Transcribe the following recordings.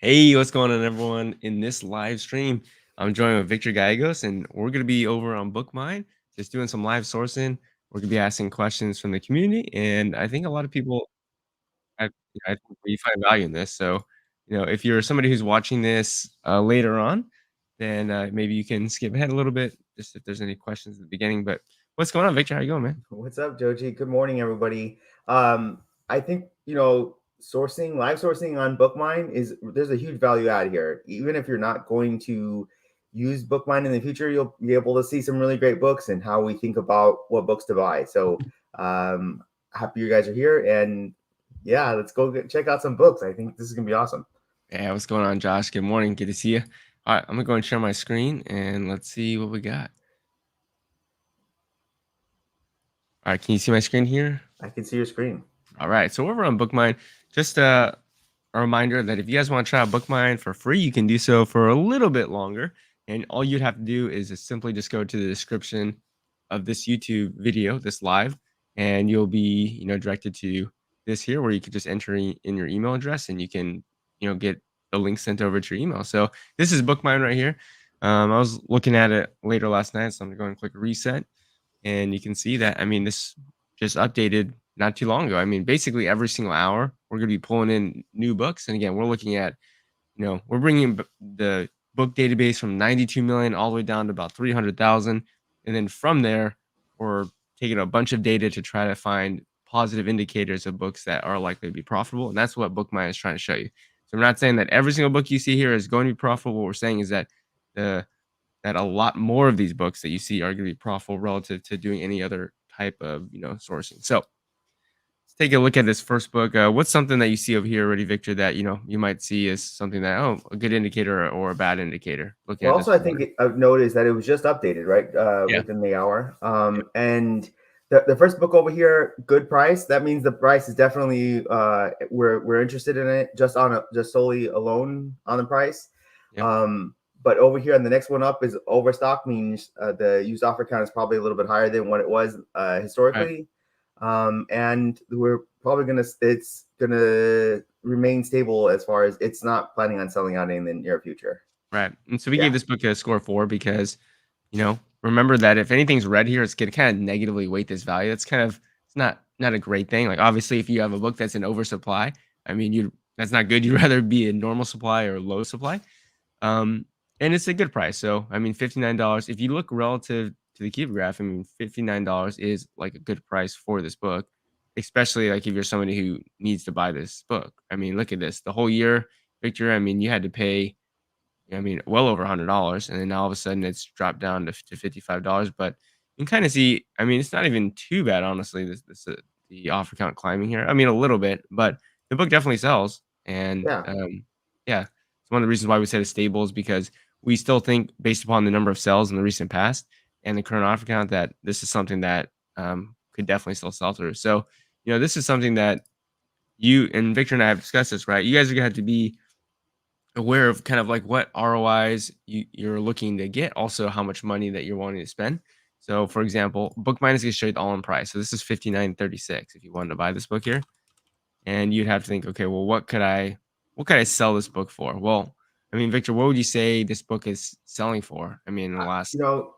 Hey, what's going on, everyone? In this live stream, I'm joined with Victor Gallegos, and we're going to be over on BookMine, just doing some live sourcing. We're going to be asking questions from the community, and I think a lot of people, I think we find value in this. So, if you're somebody who's watching this later on, then maybe you can skip ahead a little bit, just if there's any questions at the beginning. But what's going on, Victor? How you going, man? What's up, Joji? Good morning, everybody. I think live sourcing on BookMine there's a huge value add here. Even if you're not going to use BookMine in the future, you'll be able to see some really great books and how we think about what books to buy. So happy you guys are here, and yeah, let's go check out some books. I think this is gonna be awesome. Yeah, what's going on, Josh? Good morning. Good to see you. All right, I'm gonna go and share my screen, and let's see what we got. All right, can you see my screen here? I can see your screen. All right, so over on BookMine, just a reminder that if you guys want to try out BookMine for free, you can do so for a little bit longer. And all you'd have to do is simply just go to the description of this YouTube video, this live, and you'll be, directed to this here where you could just enter in your email address and you can, get the link sent over to your email. So this is BookMine right here. I was looking at it later last night, so I'm going to go and click reset. And you can see that, this just updated not too long ago. Basically every single hour, we're going to be pulling in new books. And again, we're looking at, we're bringing the book database from 92 million all the way down to about 300,000. And then from there, we're taking a bunch of data to try to find positive indicators of books that are likely to be profitable. And that's what BookMine is trying to show you. So we're not saying that every single book you see here is going to be profitable. What we're saying is that that a lot more of these books that you see are going to be profitable relative to doing any other type of sourcing. So let's take a look at this first book. What's something that you see over here already, Victor, that you might see as something that a good indicator or a bad indicator looking Well, at this also, I think order? I've noticed that it was just updated, right, Yeah. within the hour. Yeah. And the first book over here, good price. That means the price is definitely we're interested in it just solely alone on the price. Yep. But over here, and the next one up is overstock, means the used offer count is probably a little bit higher than what it was Right. historically. And we're probably it's gonna remain stable as far as it's not planning on selling out in the near future. Right. And so we Yeah. gave this book a score 4 because, remember that if anything's red here, it's going to kind of negatively weight this value. It's kind of it's not a great thing. Like obviously, if you have a book that's in oversupply, you that's not good. You'd rather be in normal supply or low supply. And it's a good price. So $59. If you look relative to the Kiva graph, $59 is like a good price for this book, especially like if you're somebody who needs to buy this book. Look at this. The whole year, Victor, you had to pay well over $100, and then now all of a sudden it's dropped down to $55. But you can kind of see, it's not even too bad, honestly. The offer count climbing here. A little bit, but the book definitely sells, and Yeah. yeah, it's one of the reasons why we said it's stable is because we still think, based upon the number of sales in the recent past and the current offer count, that this is something that could definitely still sell through. So, this is something that you and Victor and I have discussed this, right? You guys are gonna have to be aware of kind of like what ROIs you're looking to get, also how much money that you're wanting to spend. So, for example, BookMine is going to show you the all-in price. So this is $59.36 if you wanted to buy this book here, and you'd have to think, okay, well, what could I sell this book for? Well, Victor, what would you say this book is selling for? In the You last, know,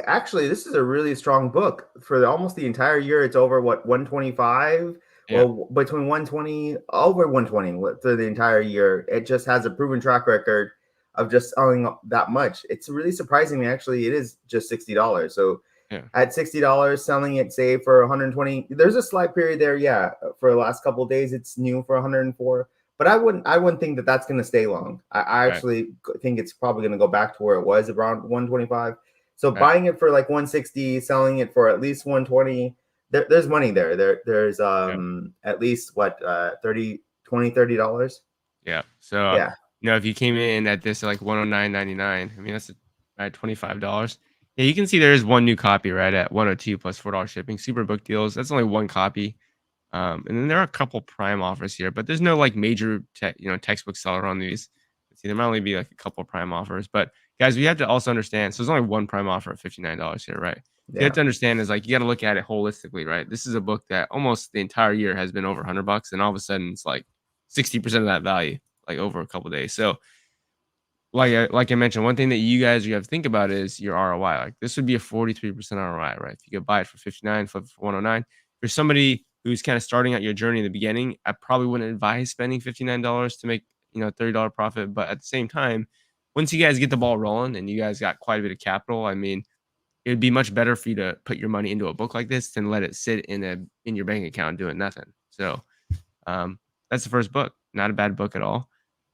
actually, this is a really strong book for almost the entire year. It's over what 125. yeah, Well, between 120 over 120 for the entire year. It just has a proven track record of just selling that much. It's really surprising. Actually, it is just $60. So yeah, at $60, selling it say for 120. There's a slight period there, yeah. For the last couple of days, it's new for 104. But I wouldn't think that that's going to stay long. I right, actually think it's probably going to go back to where it was around 125. So right, buying it for like 160, selling it for at least 120, there's money there. There's yeah, at least what 30 $20 $30. yeah. So, Yeah. if you came in at this like 109.99, that's right, $25. Yeah, you can see there is one new copy right at 102 plus $4 shipping. Super book deals. That's only one copy. And then there are a couple prime offers here, but there's no like major textbook seller on these. Let's see, there might only be like a couple prime offers. But guys, we have to also understand. So there's only one prime offer at $59 here, right? You have Yeah. to understand is like you got to look at it holistically, right? This is a book that almost the entire year has been over $100, and all of a sudden it's like 60% of that value. like over a couple days. So like I mentioned, one thing that you have to think about is your ROI. Like this would be a 43% ROI, right? If you could buy it for 59, flip it for 109. For somebody who's kind of starting out your journey in the beginning, I probably wouldn't advise spending $59 to make, $30 profit. But at the same time, once you guys get the ball rolling and you guys got quite a bit of capital, I mean, it would be much better for you to put your money into a book like this than let it sit in your bank account doing nothing. So that's the first book. Not a bad book at all.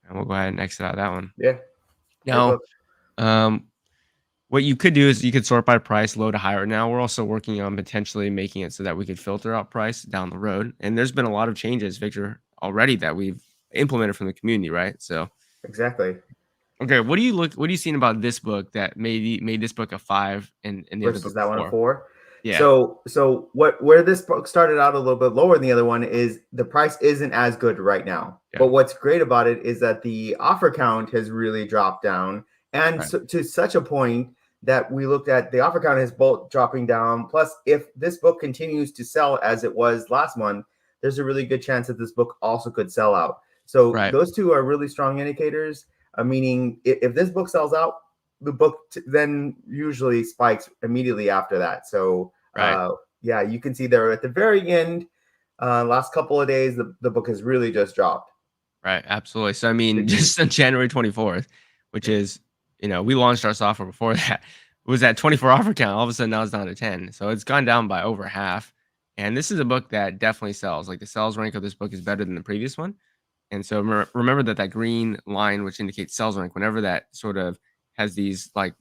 And we'll go ahead and exit out that one. Yeah, great Now, book. um, what you could do is you could sort by price, low to higher. Now we're also working on potentially making it so that we could filter out price down the road. And there's been a lot of changes, Victor, already that we've implemented from the community, right? So, Exactly. okay, what are you seeing about this book that made this book a 5 and the other Versus book that one a a 4? 4. Yeah, So where this book started out a little bit lower than the other one is the price isn't as good right now. yeah, But what's great about it is that the offer count has really dropped down, and right, so, to such a point that we looked at the offer count is both dropping down. Plus, if this book continues to sell as it was last month, there's a really good chance that this book also could sell out. So right, those two are really strong indicators. Meaning, if this book sells out, the book then usually spikes immediately after that. So right. yeah, you can see there at the very end, last couple of days, the book has really just dropped. Right, absolutely. So, I mean, Big move. just on January 24th, which is, we launched our software before that, was at 24 offer count. All of a sudden, now it's down to 10. So it's gone down by over half. And this is a book that definitely sells. Like the sales rank of this book is better than the previous one. And so remember that green line, which indicates sales rank, whenever that sort of has these like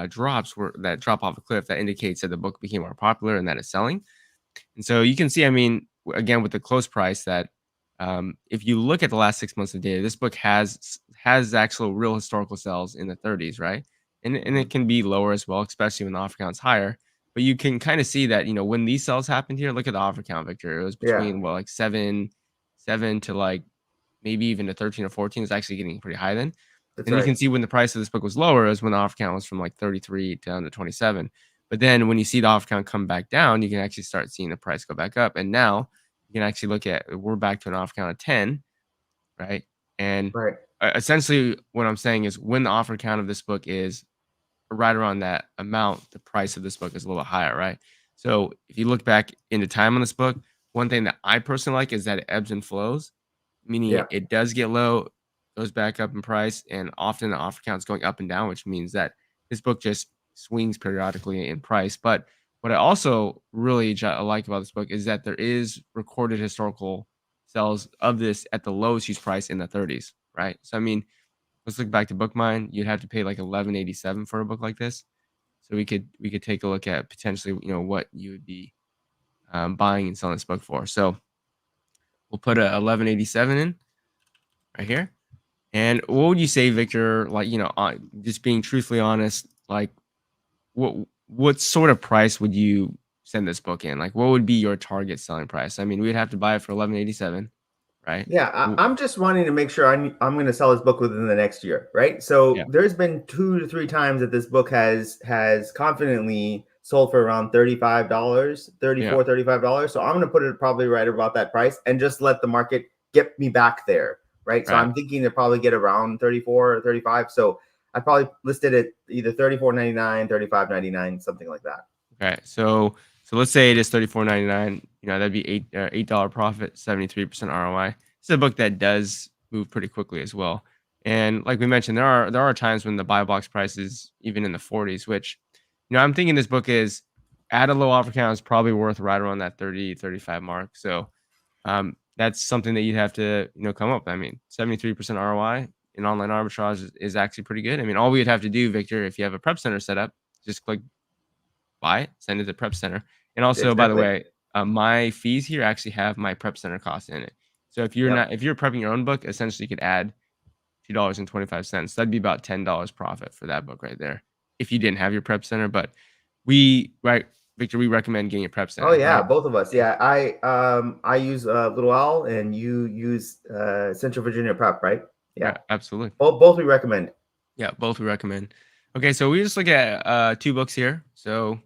drops where that drop off a cliff, that indicates that the book became more popular and that it's selling. And so you can see, I mean, again, with the close price that if you look at the last 6 months of data, this book has actual real historical sales in the 30s, right? And Mhm. it can be lower as well, especially when the offer count's higher. But you can kind of see that, when these sales happened here, look at the offer count, Victor. It was Yeah, between like seven to like maybe even to 13 or 14 is actually getting pretty high then. that's And you right. can see when the price of this book was lower is when the offer count was from like 33 down to 27. But then when you see the offer count come back down, you can actually start seeing the price go back up. And now you can actually look at we're back to an offer count of 10, right? And Right. essentially what I'm saying is when the offer count of this book is right around that amount, the price of this book is a little higher, right? So if you look back into time on this book, one thing that I personally like is that it ebbs and flows, meaning Yeah. it does get low, goes back up in price, and often the offer count is going up and down, which means that this book just swings periodically in price. But what I also really like about this book is that there is recorded historical sales of this at the lowest use price in the 30s, right? So I mean, let's look back to BookMine. You'd have to pay like 11.87 for a book like this. So we could take a look at potentially, what you would be buying and selling this book for. So we'll put a 11.87 in right here. And what would you say, Victor? Like, just being truthfully honest, like, what sort of price would you send this book in? Like, what would be your target selling price? I mean, we'd have to buy it for 11.87, right? Yeah, W- I'm just wanting to make sure I'm going to sell this book within the next year, right? Yeah, So there's been 2 to 3 times that this book has confidently sold for around $35, yeah, 34, $35. So I'm going to put it probably right about that price and just let the market get me back there, right? So right. I'm thinking to probably get around 34 or 35. So I probably listed it either 34.99, 35.99, something like that. Okay, so let's say it is 34.99. That'd be $8 profit, 73% ROI. It's a book that does move pretty quickly as well. And like we mentioned, there are times when the buy box price is even in the 40s, which I'm thinking this book is at a low offer count is probably worth right around that 30-35 mark. So that's something that you'd have to come up. I mean, 73% ROI in online arbitrage is actually pretty good. I mean, all we'd have to do, Victor, if you have a prep center set up, just click buy it, send it to prep center. And also, by the Exactly. way, my fees here actually have my prep center costs in it. So Yep. if you're prepping your own book, essentially you could add $2.25. That'd be about $10 profit for that book right there. If you didn't have your prep center, but right, Victor, we recommend getting a prep Oh center, yeah, right? both of us. Yeah, I use Little Owl, and you use Central Virginia Prep, right? Yeah, Yeah, absolutely. both we recommend. Yeah, both we recommend. Okay, so we just look at two books here. So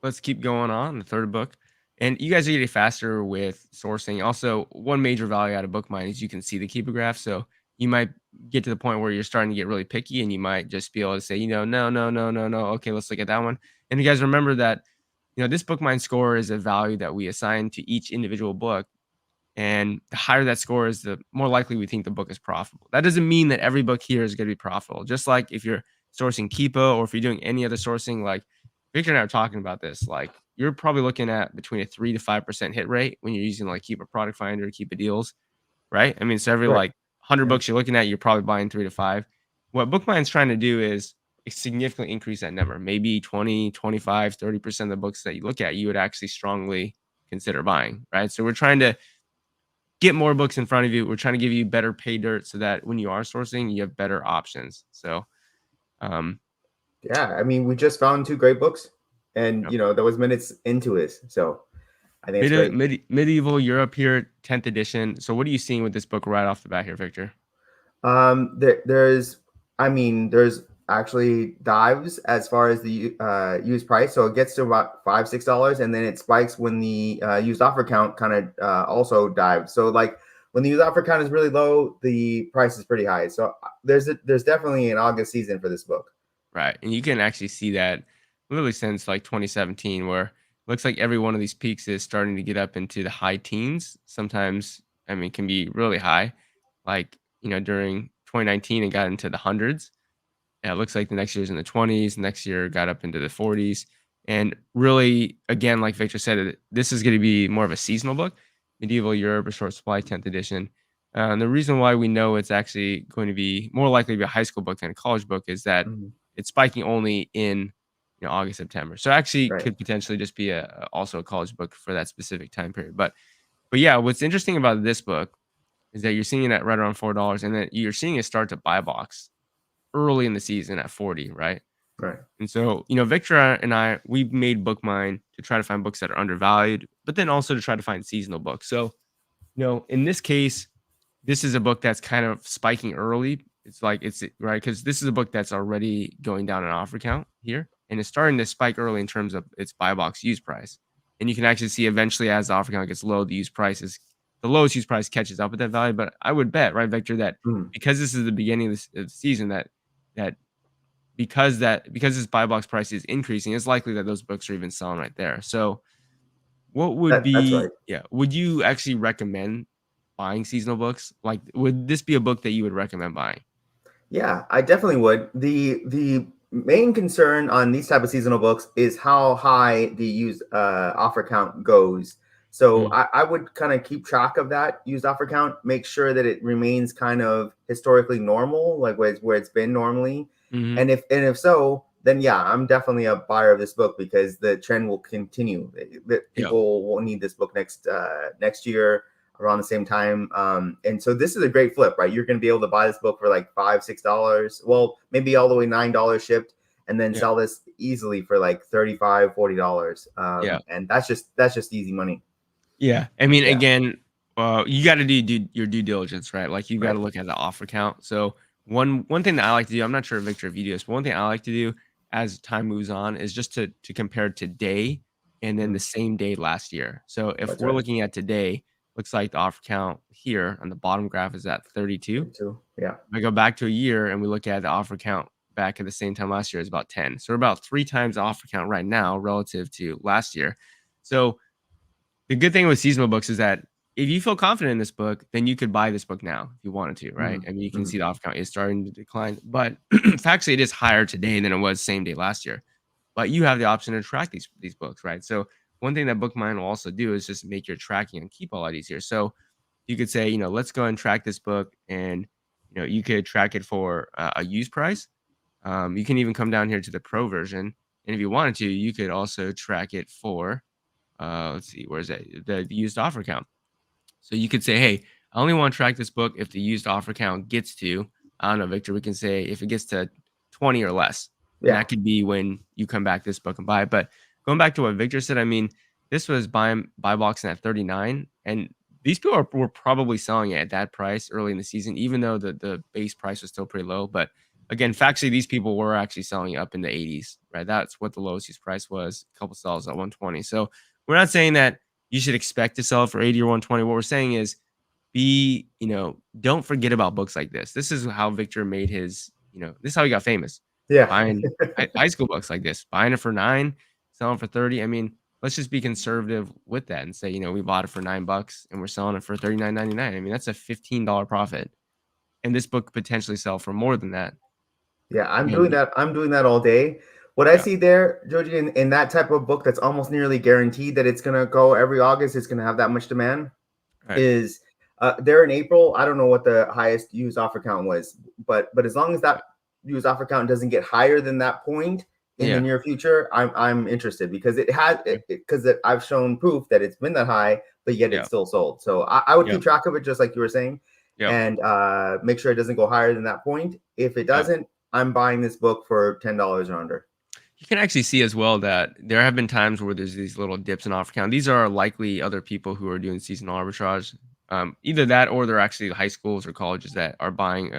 let's keep going on the third book. And you guys are getting faster with sourcing. Also, one major value out of BookMine is you can see the keeper graph. So you might get to the point where you're starting to get really picky and you might just be able to say, no, no, no, no, no. Okay, let's look at that one. And you guys remember that, this BookMine score is a value that we assign to each individual book. And the higher that score is, the more likely we think the book is profitable. That doesn't mean that every book here is going to be profitable. Just like if you're sourcing Keepa or if you're doing any other sourcing, like Victor and I are talking about this, like you're probably looking at between a 3 to 5% hit rate when you're using like Keepa Product Finder, Keepa Deals, right? I mean, so every Right. like 100 Yeah. books you're looking at, you're probably buying 3 to 5. What BookMine's trying to do is significantly increase that number. Maybe 20, 25, 30% of the books that you look at, you would actually strongly consider buying, right? So we're trying to get more books in front of you. We're trying to give you better pay dirt so that when you are sourcing, you have better options. So, um, Yeah. I mean, we just found two great books, and yep. that was minutes into it. So I think it's great. Medieval Europe here, 10th edition. So, what are you seeing with this book right off the bat here, Victor? There's actually dives as far as the used price. So it gets to about $5, $6, and then it spikes when the used offer count kind of also dives. So like when the used offer count is really low, the price is pretty high. So there's definitely an August season for this book. Right. And you can actually see that literally since like 2017, where it looks like every one of these peaks is starting to get up into the high teens. Sometimes, I mean, can be really high. Like, during 2019, it got into the hundreds. Yeah, it looks like the next year's in the 20s. Next year got up into the 40s. And really, again, like Victor said, this is going to be more of a seasonal book. Medieval Europe, a short supply, 10th edition. And the reason why we know it's actually going to be more likely to be a high school book than a college book is that Mhm. it's spiking only in August, September. So actually Right. could potentially just be also a college book for that specific time period. But yeah, what's interesting about this book is that you're seeing it at right around $4 and that you're seeing it start to buy box early in the season at 40, right? Right. And so, Victor and I, we made BookMine to try to find books that are undervalued, but then also to try to find seasonal books. So, in this case, this is a book that's kind of spiking early. It's like it's right because this is a book that's already going down an offer count here, and it's starting to spike early in terms of its buy box use price. And you can actually see eventually as the offer count gets low, the lowest use price catches up with that value. But I would bet, right, Victor, that Mhm. because this is the beginning of the season, that because this buy box price is increasing, it's likely that those books are even selling right there. So what would That's right. would you actually recommend buying seasonal books? Like, would this be a book that you would recommend buying? Yeah, I definitely would. The main concern on these type of seasonal books is how high the used offer count goes. So Mm, I would kind of keep track of that used offer count, make sure that it remains kind of historically normal, like where it's been normally. mhm. And if so, then yeah, I'm definitely a buyer of this book because the trend will continue. That Yep. people will need this book next year around the same time. And so this is a great flip, right? You're going to be able to buy this book for like $5, $6. Well, maybe all the way $9 shipped, and then Yeah. sell this easily for like $35, $40. Yeah. And that's just easy money. Yeah. I mean, Yeah. again, you got to do your due diligence, right? Like you got Right. to look at the offer count. So one thing that I like to do, I'm not sure Victor if you do this, but one thing I like to do as time moves on is just to compare today and then the Mhm. same day last year. So if That's we're right. looking at today, looks like the offer count here on the bottom graph is at 32. Too. Yeah. If I go back to a year and we look at the offer count back at the same time last year is about 10. So we're about 3 times the offer count right now relative to last year. So the good thing with seasonal books is that if you feel confident in this book, then you could buy this book now if you wanted to, right? Mhm. I mean, you can Mhm. see the off count is starting to decline, but factually, it is higher today than it was same day last year. But you have the option to track these books, right? So one thing that BookMine will also do is just make your tracking and keep all IDs here. So you could say, let's go and track this book, and you could track it for a use price. You can even come down here to the pro version, and if you wanted to, you could also track it for let's see, where's that? The used offer count. So you could say, hey, I only want to track this book if the used offer count gets to, I don't know, Victor, we can say if it gets to 20 or less. And Yeah. that could be when you come back this book and buy it. But going back to what Victor said, I mean, this was buy boxing at 39. And these people were probably selling it at that price early in the season, even though the base price was still pretty low. But again, factually, these people were actually selling it up in the 80s, right? That's what the lowest use price was. A couple sells at 120. So we're not saying that you should expect to sell it for 80 or 120. What we're saying is don't forget about books like this. This is how Victor made his, this is how he got famous. Yeah. Buying high school books like this, buying it for 9, selling for 30. I mean, let's just be conservative with that and say, we bought it for $9 and we're selling it for 39.99. I mean, that's a $15 profit. And this book could potentially sell for more than that. Yeah, I'm And doing that. I'm doing that all day. What I yeah, see there, Joji, in that type of book that's almost nearly guaranteed that it's gonna go every August, it's gonna have that much demand, right. is there in April. I don't know what the highest used offer count was, but as long as that used offer count doesn't get higher than that point in the Yeah. near future, I'm interested because it has because I've shown proof that it's been that high, but yet Yeah. it's still sold. So I would Yeah. keep track of it just like you were saying, Yeah. and make sure it doesn't go higher than that point. If it Yeah. doesn't, I'm buying this book for $10 or under. You can actually see as well that there have been times where there's these little dips in offer count. These are likely other people who are doing seasonal arbitrage. Either that or they're actually high schools or colleges that are buying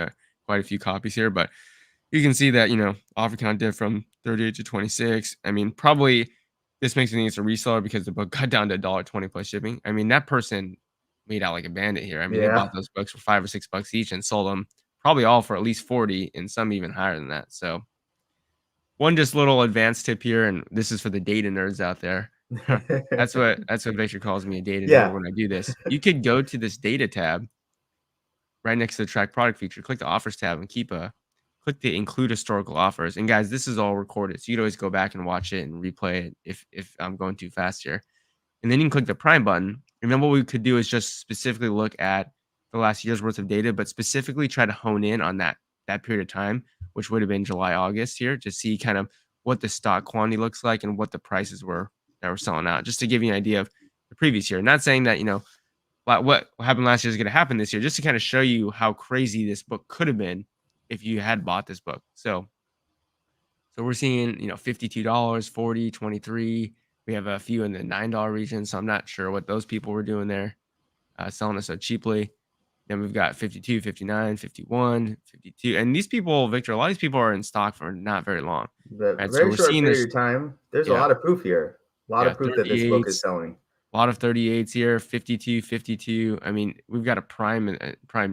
quite a few copies here. But you can see that, offer count did from 38 to 26. I mean, probably this makes me think it's a reseller because the book got down to $1.20 plus shipping. I mean, that person made out like a bandit here. I mean, they Yeah. bought those books for $5 or $6 each and sold them probably all for at least 40 and some even higher than that. So one just little advanced tip here, and this is for the data nerds out there. That's what Victor calls me, a data nerd Yeah. when I do this. You could go to this data tab right next to the track product feature, click the offers tab and click the include historical offers. And guys, this is all recorded. So you can always go back and watch it and replay it if I'm going too fast here. And then you can click the Prime button. And then what we could do is just specifically look at the last year's worth of data, but specifically try to hone in on that period of time, which would have been July, August here, to see kind of what the stock quantity looks like and what the prices were that were selling out, just to give you an idea of the previous year. Not saying that, what happened last year is going to happen this year, just to kind of show you how crazy this book could have been if you had bought this book. So we're seeing, $52, 40, 23. We have a few in the $9 region. So I'm not sure what those people were doing there, selling us so cheaply. Then we've got 52, 59, 51, 52. And these people, Victor, a lot of these people are in stock for not very long. The Right. So very we're short seeing period this, of time. There's a yeah, lot of proof here. A lot yeah, of proof that this book is 38s, selling. a lot of 38s here, 52, 52. I mean, we've got a prime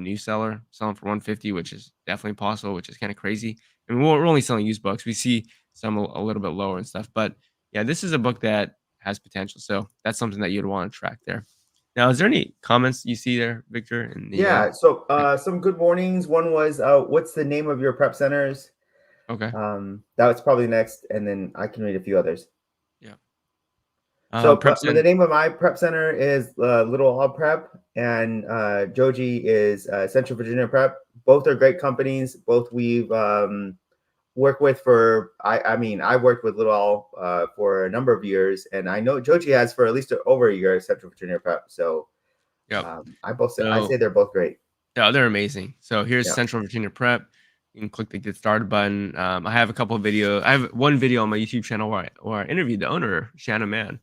new seller selling for 150, which is definitely possible, which is kind of crazy. I mean, we're only selling used books. We see some a little bit lower and stuff, but yeah, this is a book that has potential. So that's something that you'd want to track there. Now, is there any comments you see there, Victor? In the Yeah. So yeah, some good mornings. One was what's the name of your prep centers? okay, That was probably next, and then I can read a few others. yeah. So Prep the center, name of my prep center is Little All Prep, and Joji is Central Virginia Prep. Both are great companies. Both we've worked with for I mean I worked with Little All for a number of years, and I know Joji has for at least over a year at Central Virginia Prep. So yeah. I So say they're both great. yeah, they're amazing. So here's Yeah. Central Virginia Prep. You can click the get started button. I have a couple of video. I have one video on my YouTube channel where I interviewed the owner, Shanna Mann.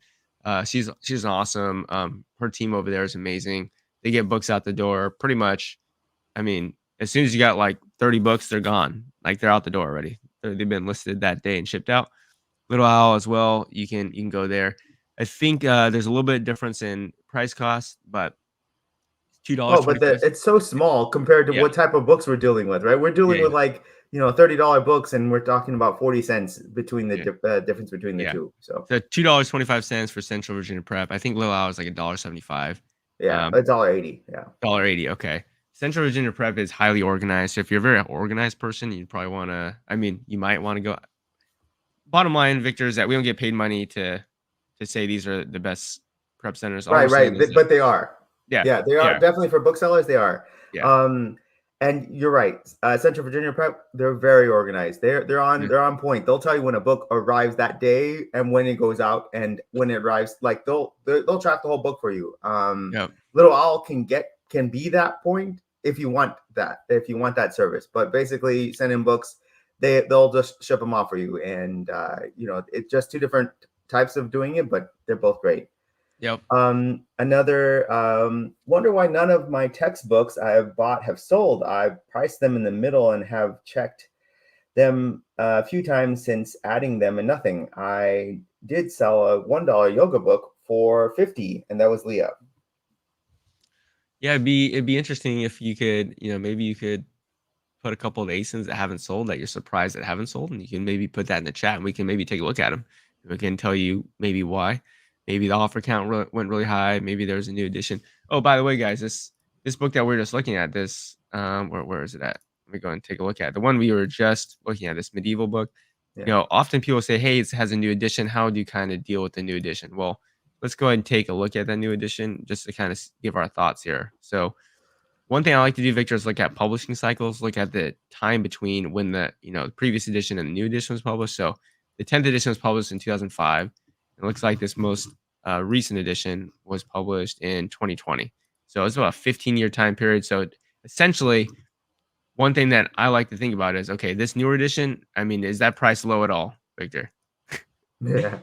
She's awesome. Her team over there is amazing. They get books out the door pretty much. I mean, as soon as you got like 30 books, they're gone. Like they're out the door already. They've been listed that day and shipped out. Little Owl as well. You can go there. I think there's a little bit of difference in price cost, but two dollars Oh, twenty but five. it's so small compared to Yeah, what type of books we're dealing with, right? We're dealing yeah, with like $30 books, and we're talking about 40 cents between the yeah. difference between the Yeah. two. So So $2.25 for Central Virginia Prep. I think Little Owl is like $1.75. yeah, $1.80. Yeah. $1.80. Okay. Central Virginia Prep is highly organized. So if you're a very organized person, you'd probably want to. I mean, you might want to go. Bottom line, Victor, is that we don't get paid money to say these are the best prep centers. All we're Right, saying right. is that But they are. yeah, Yeah, they are yeah, definitely for booksellers. They are. yeah, Um, and you're right. Central Virginia Prep, they're very organized. yeah, they're on point. They'll tell you when a book arrives that day and when it goes out and when it arrives. Like they'll track the whole book for you. yeah, Little Owl can be that point if you want that service. But basically, send in books. They'll just ship them off for you, and it's just two different types of doing it, but they're both great. yep. Another wonder why none of my textbooks I have bought have sold. I've priced them in the middle and have checked them a few times since adding them and nothing. I did sell a $1 yoga book for 50, and that was Leah. Yeah, it'd be interesting if you could, maybe you could put a couple of ASINs that haven't sold that you're surprised that haven't sold, and you can maybe put that in the chat, and we can maybe take a look at them. We can tell you maybe why. Maybe the offer count went really high. Maybe there's a new edition. Oh, by the way, guys, this book that we're just looking at, this where is it at? Let me go and take a look at the one we were just looking at. This medieval book. Yeah. Often people say, "Hey, it has a new edition. How do you kind of deal with the new edition?" Well, let's go ahead and take a look at that new edition just to kind of give our thoughts here. So one thing I like to do, Victor, is look at publishing cycles, look at the time between when the previous edition and the new edition was published. So the 10th edition was published in 2005. It looks like this most recent edition was published in 2020. So it's about a 15-year time period. So essentially, one thing that I like to think about is, okay, this newer edition, I mean, is that price low at all, Victor? Yeah.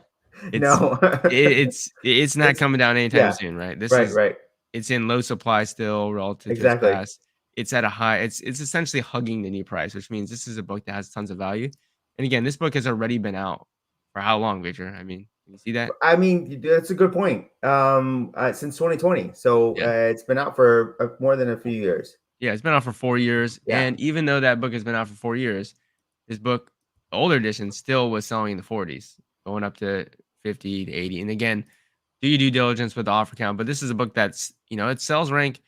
It's No. it's not It's coming down anytime yeah. soon, right? Right, right. It's in low supply still relative to its Exactly. past. It's at a high it's essentially hugging the new price, which means this is a book that has tons of value. And again, this book has already been out for how long, Victor? I mean, can you see that? I mean, that's a good point. Since 2020, so Yeah. it's been out for more than a few years. Yeah, it's been out for 4 years, Yeah, and even though that book has been out for 4 years, this book, the older edition, still was selling in the 40s, going up to 50 to 80. And again, do your due diligence with the offer count, but this is a book that's, its sales rank,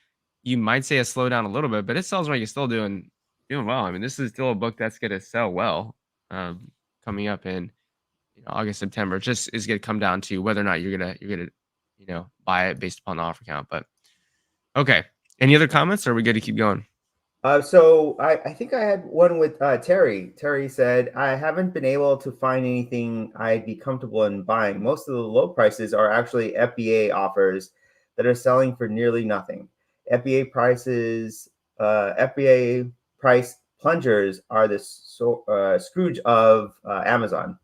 you might say has slowed down a little bit, but its sales rank is still doing well. I mean, this is still a book that's gonna sell well, coming up in, August, September. It just is gonna come down to whether or not you're gonna, buy it based upon the offer count. But okay. Any other comments, or are we good to keep going? so I think I had one with Terry. Terry said, I haven't been able to find anything I'd be comfortable in buying. Most of the low prices are actually FBA offers that are selling for nearly nothing. FBA prices, FBA price plungers are the Scrooge of Amazon.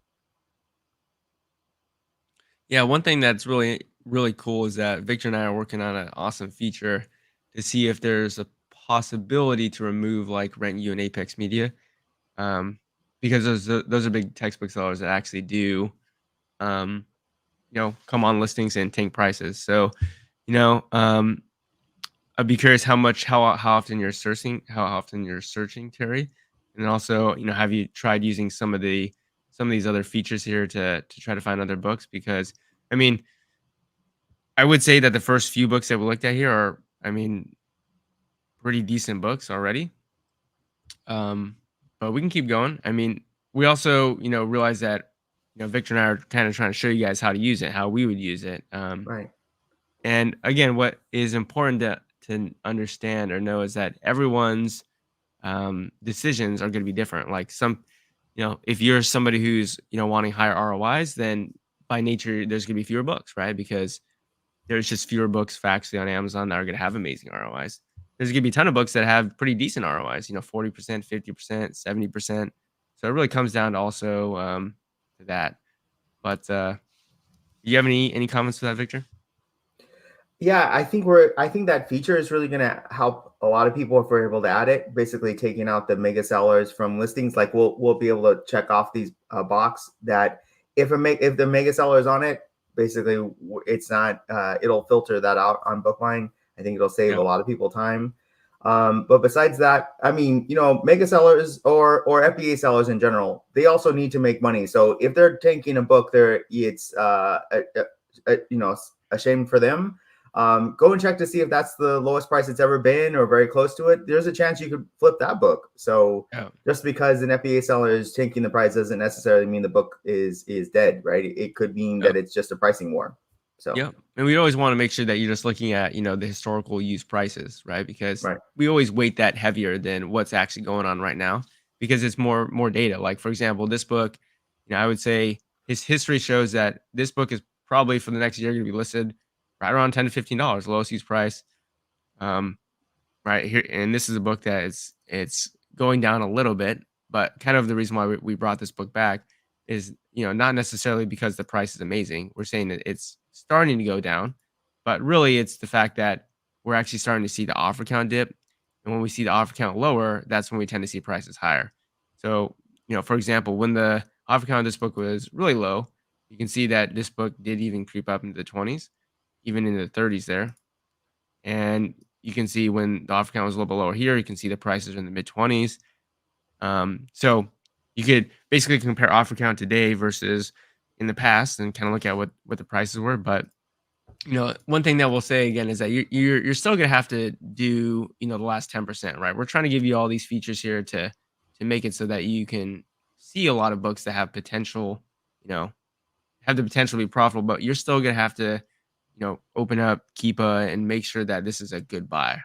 Yeah, one thing that's really, really cool is that Victor and I are working on an awesome feature to see if there's a possibility to remove like Rent You and Apex Media, um, because those are big textbook sellers that actually do, um, come on listings and tank prices. So, you know, um, I'd be curious how often you're searching, Terry, and also, have you tried using some of these other features here to try to find other books? Because I mean, I would say that the first few books that we looked at here are, I mean, pretty decent books already. Um, but we can keep going. I mean, we also, realize that, Victor and I are kind of trying to show you guys how to use it, how we would use it. Right. And again, what is important to understand or know is that everyone's decisions are going to be different. Like if you're somebody who's, wanting higher ROIs, then by nature, there's going to be fewer books, right? Because there's just fewer books factually on Amazon that are going to have amazing ROIs. There's going to be a ton of books that have pretty decent ROIs, 40%, 50%, 70%. So it really comes down to also to that. But do you have any comments to that, Victor? Yeah, I think that feature is really gonna help a lot of people if we're able to add it. Basically, taking out the mega sellers from listings. Like we'll be able to check off these box that if the mega seller is on it, basically it's not. It'll filter that out on BookMine. I think it'll save a Yeah. lot of people time. But besides that, I mean, mega sellers or FBA sellers in general, they also need to make money. So if they're taking a book, it's a shame for them. Go and check to see if that's the lowest price it's ever been or very close to it. There's a chance you could flip that book. So Yeah. just because an FBA seller is taking the price doesn't necessarily mean the book is dead, right? It could mean Yeah. that it's just a pricing war. So Yeah. And we always want to make sure that you're just looking at, the historical used prices, right? Because right, we always weight that heavier than what's actually going on right now because it's more data. Like for example, this book, I would say his history shows that this book is probably for the next year going to be listed right around $10 to $15, lowest used price. Um, right here, and this is a book that it's going down a little bit, but kind of the reason why we brought this book back is, not necessarily because the price is amazing. We're saying that it's starting to go down, but really it's the fact that we're actually starting to see the offer count dip, and when we see the offer count lower, that's when we tend to see prices higher. So, for example, when the offer count of this book was really low, you can see that this book did even creep up into the 20s, even in the 30s there. And you can see when the offer count was a little bit lower here. You can see the prices are in the mid 20s. So you could basically compare offer count today versus in the past and kind of look at what the prices were. But one thing that we'll say again is that you're still gonna have to do the last 10%, right? We're trying to give you all these features here to make it so that you can see a lot of books that have potential, you know, have the potential to be profitable, but you're still gonna have to, open up Keepa and make sure that this is a good buy,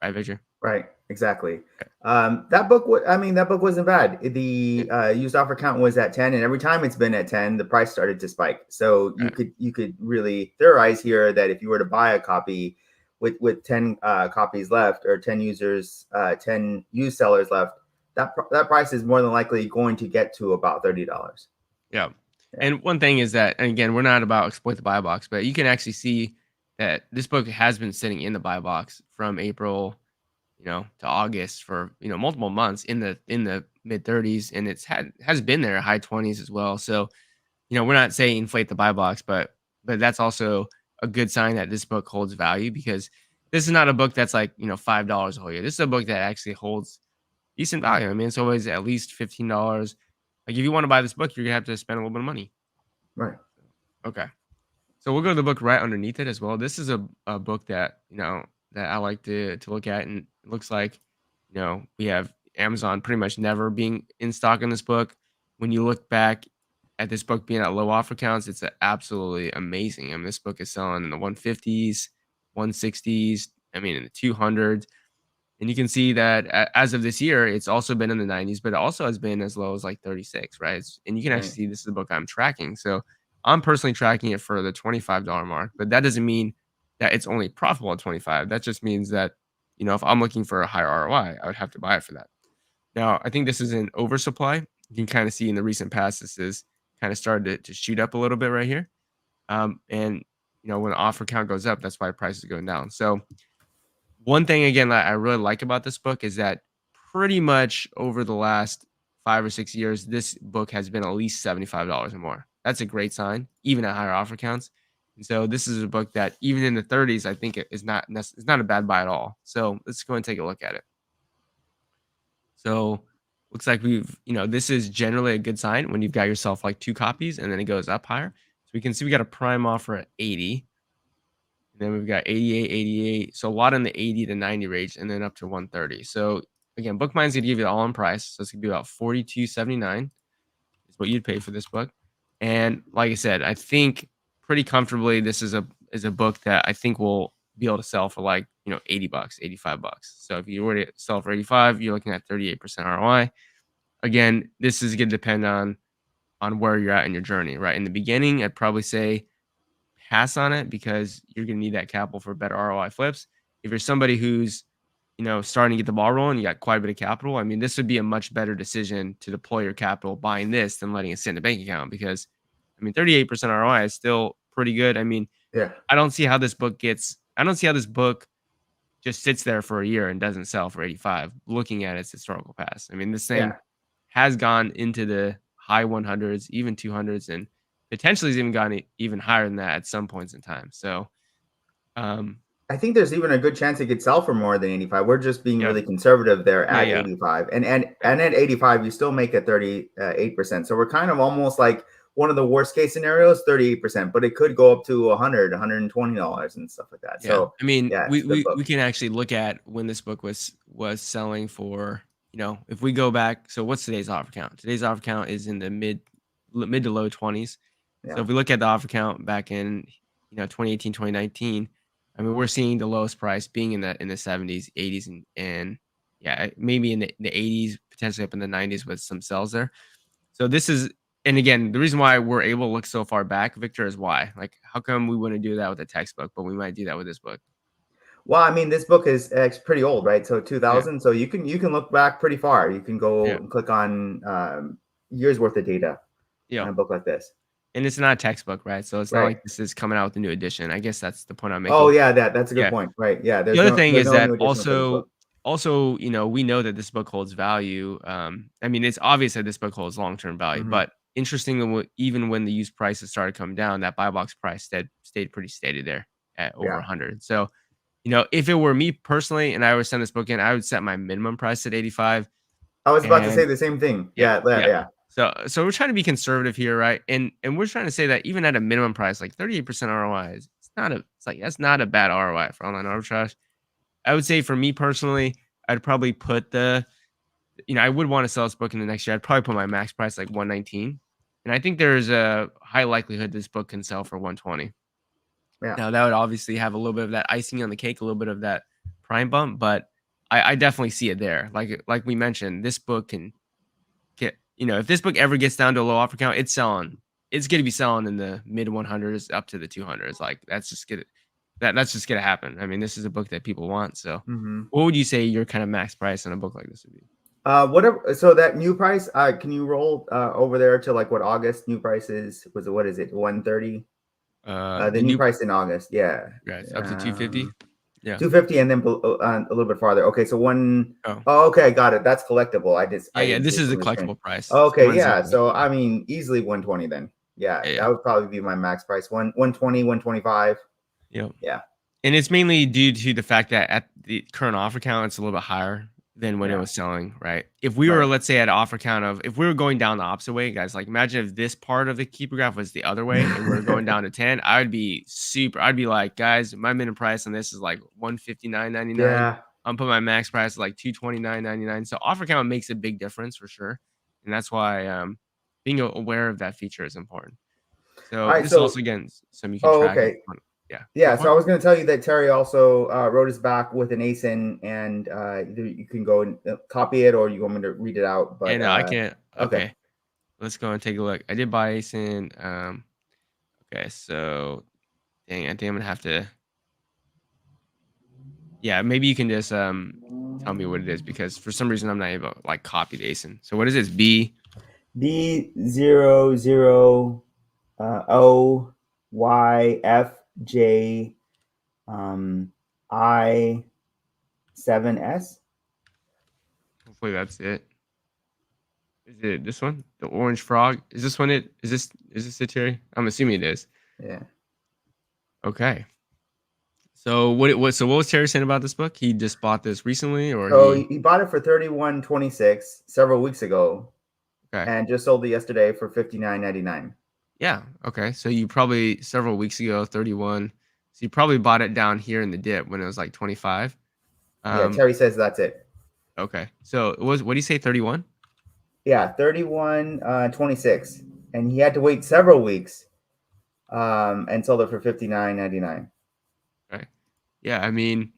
right, Victor? Right, exactly. That book, I mean, that book wasn't bad. Yeah, The used offer count was at 10, and every time it's been at 10, the price started to spike. So right. you could really theorize here that if you were to buy a copy with 10 copies left, or 10 users, 10 used sellers left, that price is more than likely going to get to about $30. Yeah. Yeah, And one thing is that, and again, we're not about exploit the buy box, but you can actually see that this book has been sitting in the buy box from April, to August for, multiple months in the mid 30s, and has been there high 20s as well. So, we're not saying inflate the buy box, but that's also a good sign that this book holds value, because this is not a book that's like, $5 a whole year. This is a book that actually holds decent value. I mean, it's always at least $15. Like, if you want to buy this book, you're gonna have to spend a little bit of money. right. Okay. So we'll go to the book right underneath it as well. This is a book that, that I like to look at, and it looks like, we have Amazon pretty much never being in stock in this book. When you look back at this book being at low offer counts, it's absolutely amazing. I mean, this book is selling in the 150s, 160s, I mean, in the 200s. And you can see that as of this year, it's also been in the 90s, but it also has been as low as like 36, right? And you can actually Right. see this is the book I'm tracking. So I'm personally tracking it for the $25 mark, but that doesn't mean that it's only profitable at 25. That just means that, if I'm looking for a higher ROI, I would have to buy it for that. Now, I think this is an oversupply. You can kind of see in the recent past, this is kind of started to shoot up a little bit right here. And, when the offer count goes up, that's why prices are going down. So one thing again that I really like about this book is that pretty much over the last 5 or 6 years, this book has been at least $75 or more. That's a great sign, even at higher offer counts. And so this is a book that even in the 30s, I think it is it's not a bad buy at all. So let's go and take a look at it. So looks like this is generally a good sign when you've got yourself like 2 copies and then it goes up higher. So we can see we got a prime offer at 80. And then we've got 88, 88. So a lot in the 80 to 90 range, and then up to 130. So again, BookMine's gonna give you the all-in price. So it's gonna be about 42.79 is what you'd pay for this book. And like I said, I think pretty comfortably this is a book that I think will be able to sell for like, 80 bucks, 85 bucks. So if you were to sell for 85, you're looking at 38% ROI. Again, this is gonna depend on where you're at in your journey, right? In the beginning, I'd probably say pass on it because you're gonna need that capital for better ROI flips. If you're somebody who's, starting to get the ball rolling, you got quite a bit of capital. I mean, this would be a much better decision to deploy your capital buying this than letting it sit in a bank account, because, I mean, 38% ROI is still pretty good. I mean, Yeah. I don't see how this book just sits there for a year and doesn't sell for 85, looking at its historical past. I mean, this thing Yeah. has gone into the high 100s, even 200s, and potentially has even gone even higher than that at some points in time. So, um, I think there's even a good chance it could sell for more than 85. We're just being yeah, really conservative there yeah, at yeah, 85. yeah, And at 85, you still make a 38%. So we're kind of almost like one of the worst case scenarios, 38%, but it could go up to 100, $120 and stuff like that. yeah. So I mean, yeah, we, it's a good we book. we can actually look at when this book was selling for. If we go back, so what's today's offer count? Today's offer count is in the mid to low 20s. So Yeah. if we look at the offer count back in 2018, 2019, I mean, we're seeing the lowest price being in the 70s, 80s, and yeah, maybe in the 80s, potentially up in the 90s with some sells there. So this is, and again, the reason why we're able to look so far back, Victor, is why. Like, how come we wouldn't do that with a textbook, but we might do that with this book? Well, I mean, this book is it's pretty old, right? So Yeah, 2000. So you can look back pretty far. You can go yeah, and click on years worth of data yeah. on a book like this. And it's not a textbook, right? So it's not Right. like this is coming out with a new edition. I guess that's the point I'm Oh making. yeah, that's a good Yeah. point. Right. Yeah. The other thing There's is no that new edition for this book. also, we know that this book holds value. I mean, it's obvious that this book holds long-term value, Hmm. but interestingly, even when the used prices started coming down, that buy box price stayed pretty steady there at over Yeah. 100. So if it were me personally and I would send this book in, I would set my minimum price at 85. I was about to say And the same thing. yeah, Yeah, yeah, yeah. yeah. So we're trying to be conservative here, right? And we're trying to say that even at a minimum price, like 38% ROI is it's like that's not a bad ROI for online arbitrage. I would say for me personally, I'd probably put I would want to sell this book in the next year. I'd probably put my max price like 119. And I think there's a high likelihood this book can sell for 120. Yeah. Now that would obviously have a little bit of that icing on the cake, a little bit of that prime bump, but I definitely see it there. Like we mentioned, this book can if this book ever gets down to a low offer count, it's selling. It's gonna be selling in the mid 100s up to the 200s. Like that's just gonna happen. I mean, this is a book that people want. So, Mhm. what would you say your kind of max price on a book like this would be? Whatever. So that new price, can you roll over there to like what August new price is? Was it what is it? 130? The The new new price in August. Yeah. guys up to 250. Yeah. 250 and then a little bit farther. Okay, so one Oh, oh okay, got it. That's collectible. yeah, I yeah. didn't see This it is the from the screen. collectible price. So Okay, mine's a yeah. So collectible. I mean easily 120 then. Yeah, Yeah, that yeah, would probably be my max price. 120, 125. yep. Yeah, And it's mainly due to the fact that at the current offer count, it's a little bit higher than when it yeah. was selling, right? If we were, Right. let's say, at an offer count of, if we were going down the opposite way, guys, like imagine if this part of the keeper graph was the other way and we are going down to 10, I'd be like, guys, my minimum price on this is like 159.99. Yeah. I'm putting my max price at like 229.99. So offer count makes a big difference for sure. And that's why being aware of that feature is important. All So right, this is so also, again, something you can oh track. okay. Yeah. Go Yeah, for so it. I was going to tell you that Terry also wrote us back with an ASIN, and either you can go and copy it, or you want me to read it out. Yeah, But no, I can't. okay, Okay, let's go and take a look. I did buy ASIN. Okay, so dang, I think I'm gonna have to. Yeah, maybe you can just tell me what it is because for some reason I'm not able to like copy the ASIN. So what is this? B. B00 OYFJ I7S. Hopefully that's it. Is it this one? The orange frog? Is this one it? Is this it, Terry? I'm assuming it is. Yeah. Okay. So what was Terry saying about this book? He just bought this recently, or So he? he bought it for 31.26 several weeks ago, Okay. and just sold it yesterday for 59.99. Yeah. Okay. So you probably several weeks ago, 31. So you probably bought it down here in the dip when it was like 25. Yeah, Um, Terry says that's it. okay. So it was, what do you say, 31? Yeah, 31.26, and he had to wait several weeks, and sold it for 59.99. Right. Yeah. I mean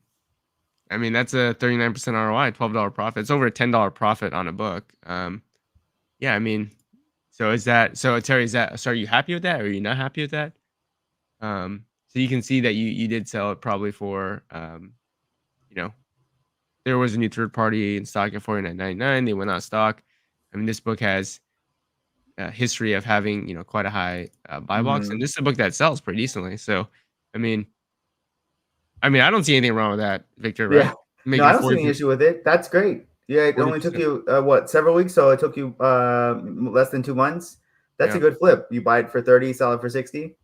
that's a 39% ROI, $12 profit. It's over a $10 profit on a book. Yeah. I mean, so Terry, so are you happy with that? Or are you not happy with that? So you can see that you did sell it probably for, you know, there was a new third party in stock at 49.99. They went out of stock. I mean, this book has a history of having, quite a high buy box, and Mm-hmm. this is a book that sells pretty decently. So, I mean, I don't see anything wrong with that, Victor. Yeah. Right? No, Making I a don't see forty any issue with it. That's great. Yeah, it only took 40%. you what, several weeks, so it took you less than 2 months. That's a Yeah, good flip. You buy it for 30, sell it for 60.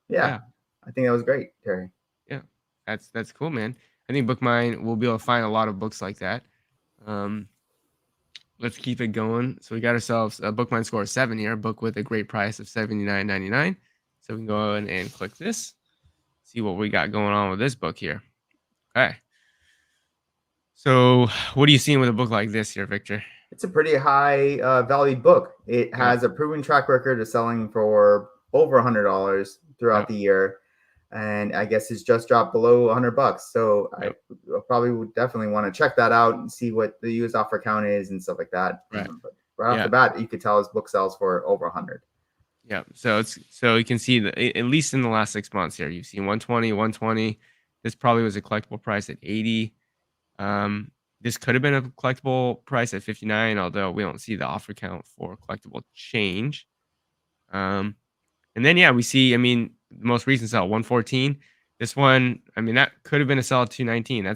Yeah, yeah, I think that was great, Terry. yeah. That's cool, man. I think BookMine will be able to find a lot of books like that. Um, let's keep it going. So we got ourselves a BookMine score of 7 here, a book with a great price of 79.99. So we can go ahead and click this, see what we got going on with this book here. Okay. So what are you seeing with a book like this here, Victor? It's a pretty high valued book. It Yep. has a proven track record of selling for over $100 throughout Yep. the year, and I guess it's just dropped below $100. So I Yep. probably would definitely want to check that out and see what the US offer count is and stuff like that. Right. But right off Yeah. the bat, you could tell his book sells for over 100. Yeah. So you can see that at least in the last 6 months here, you've seen 120, 120. This probably was a collectible price at 80. Um, this could have been a collectible price at 59, although we don't see the offer count for collectible change. Um, and then yeah, we see, the most recent sell, 114. This one, that could have been a sell at 219.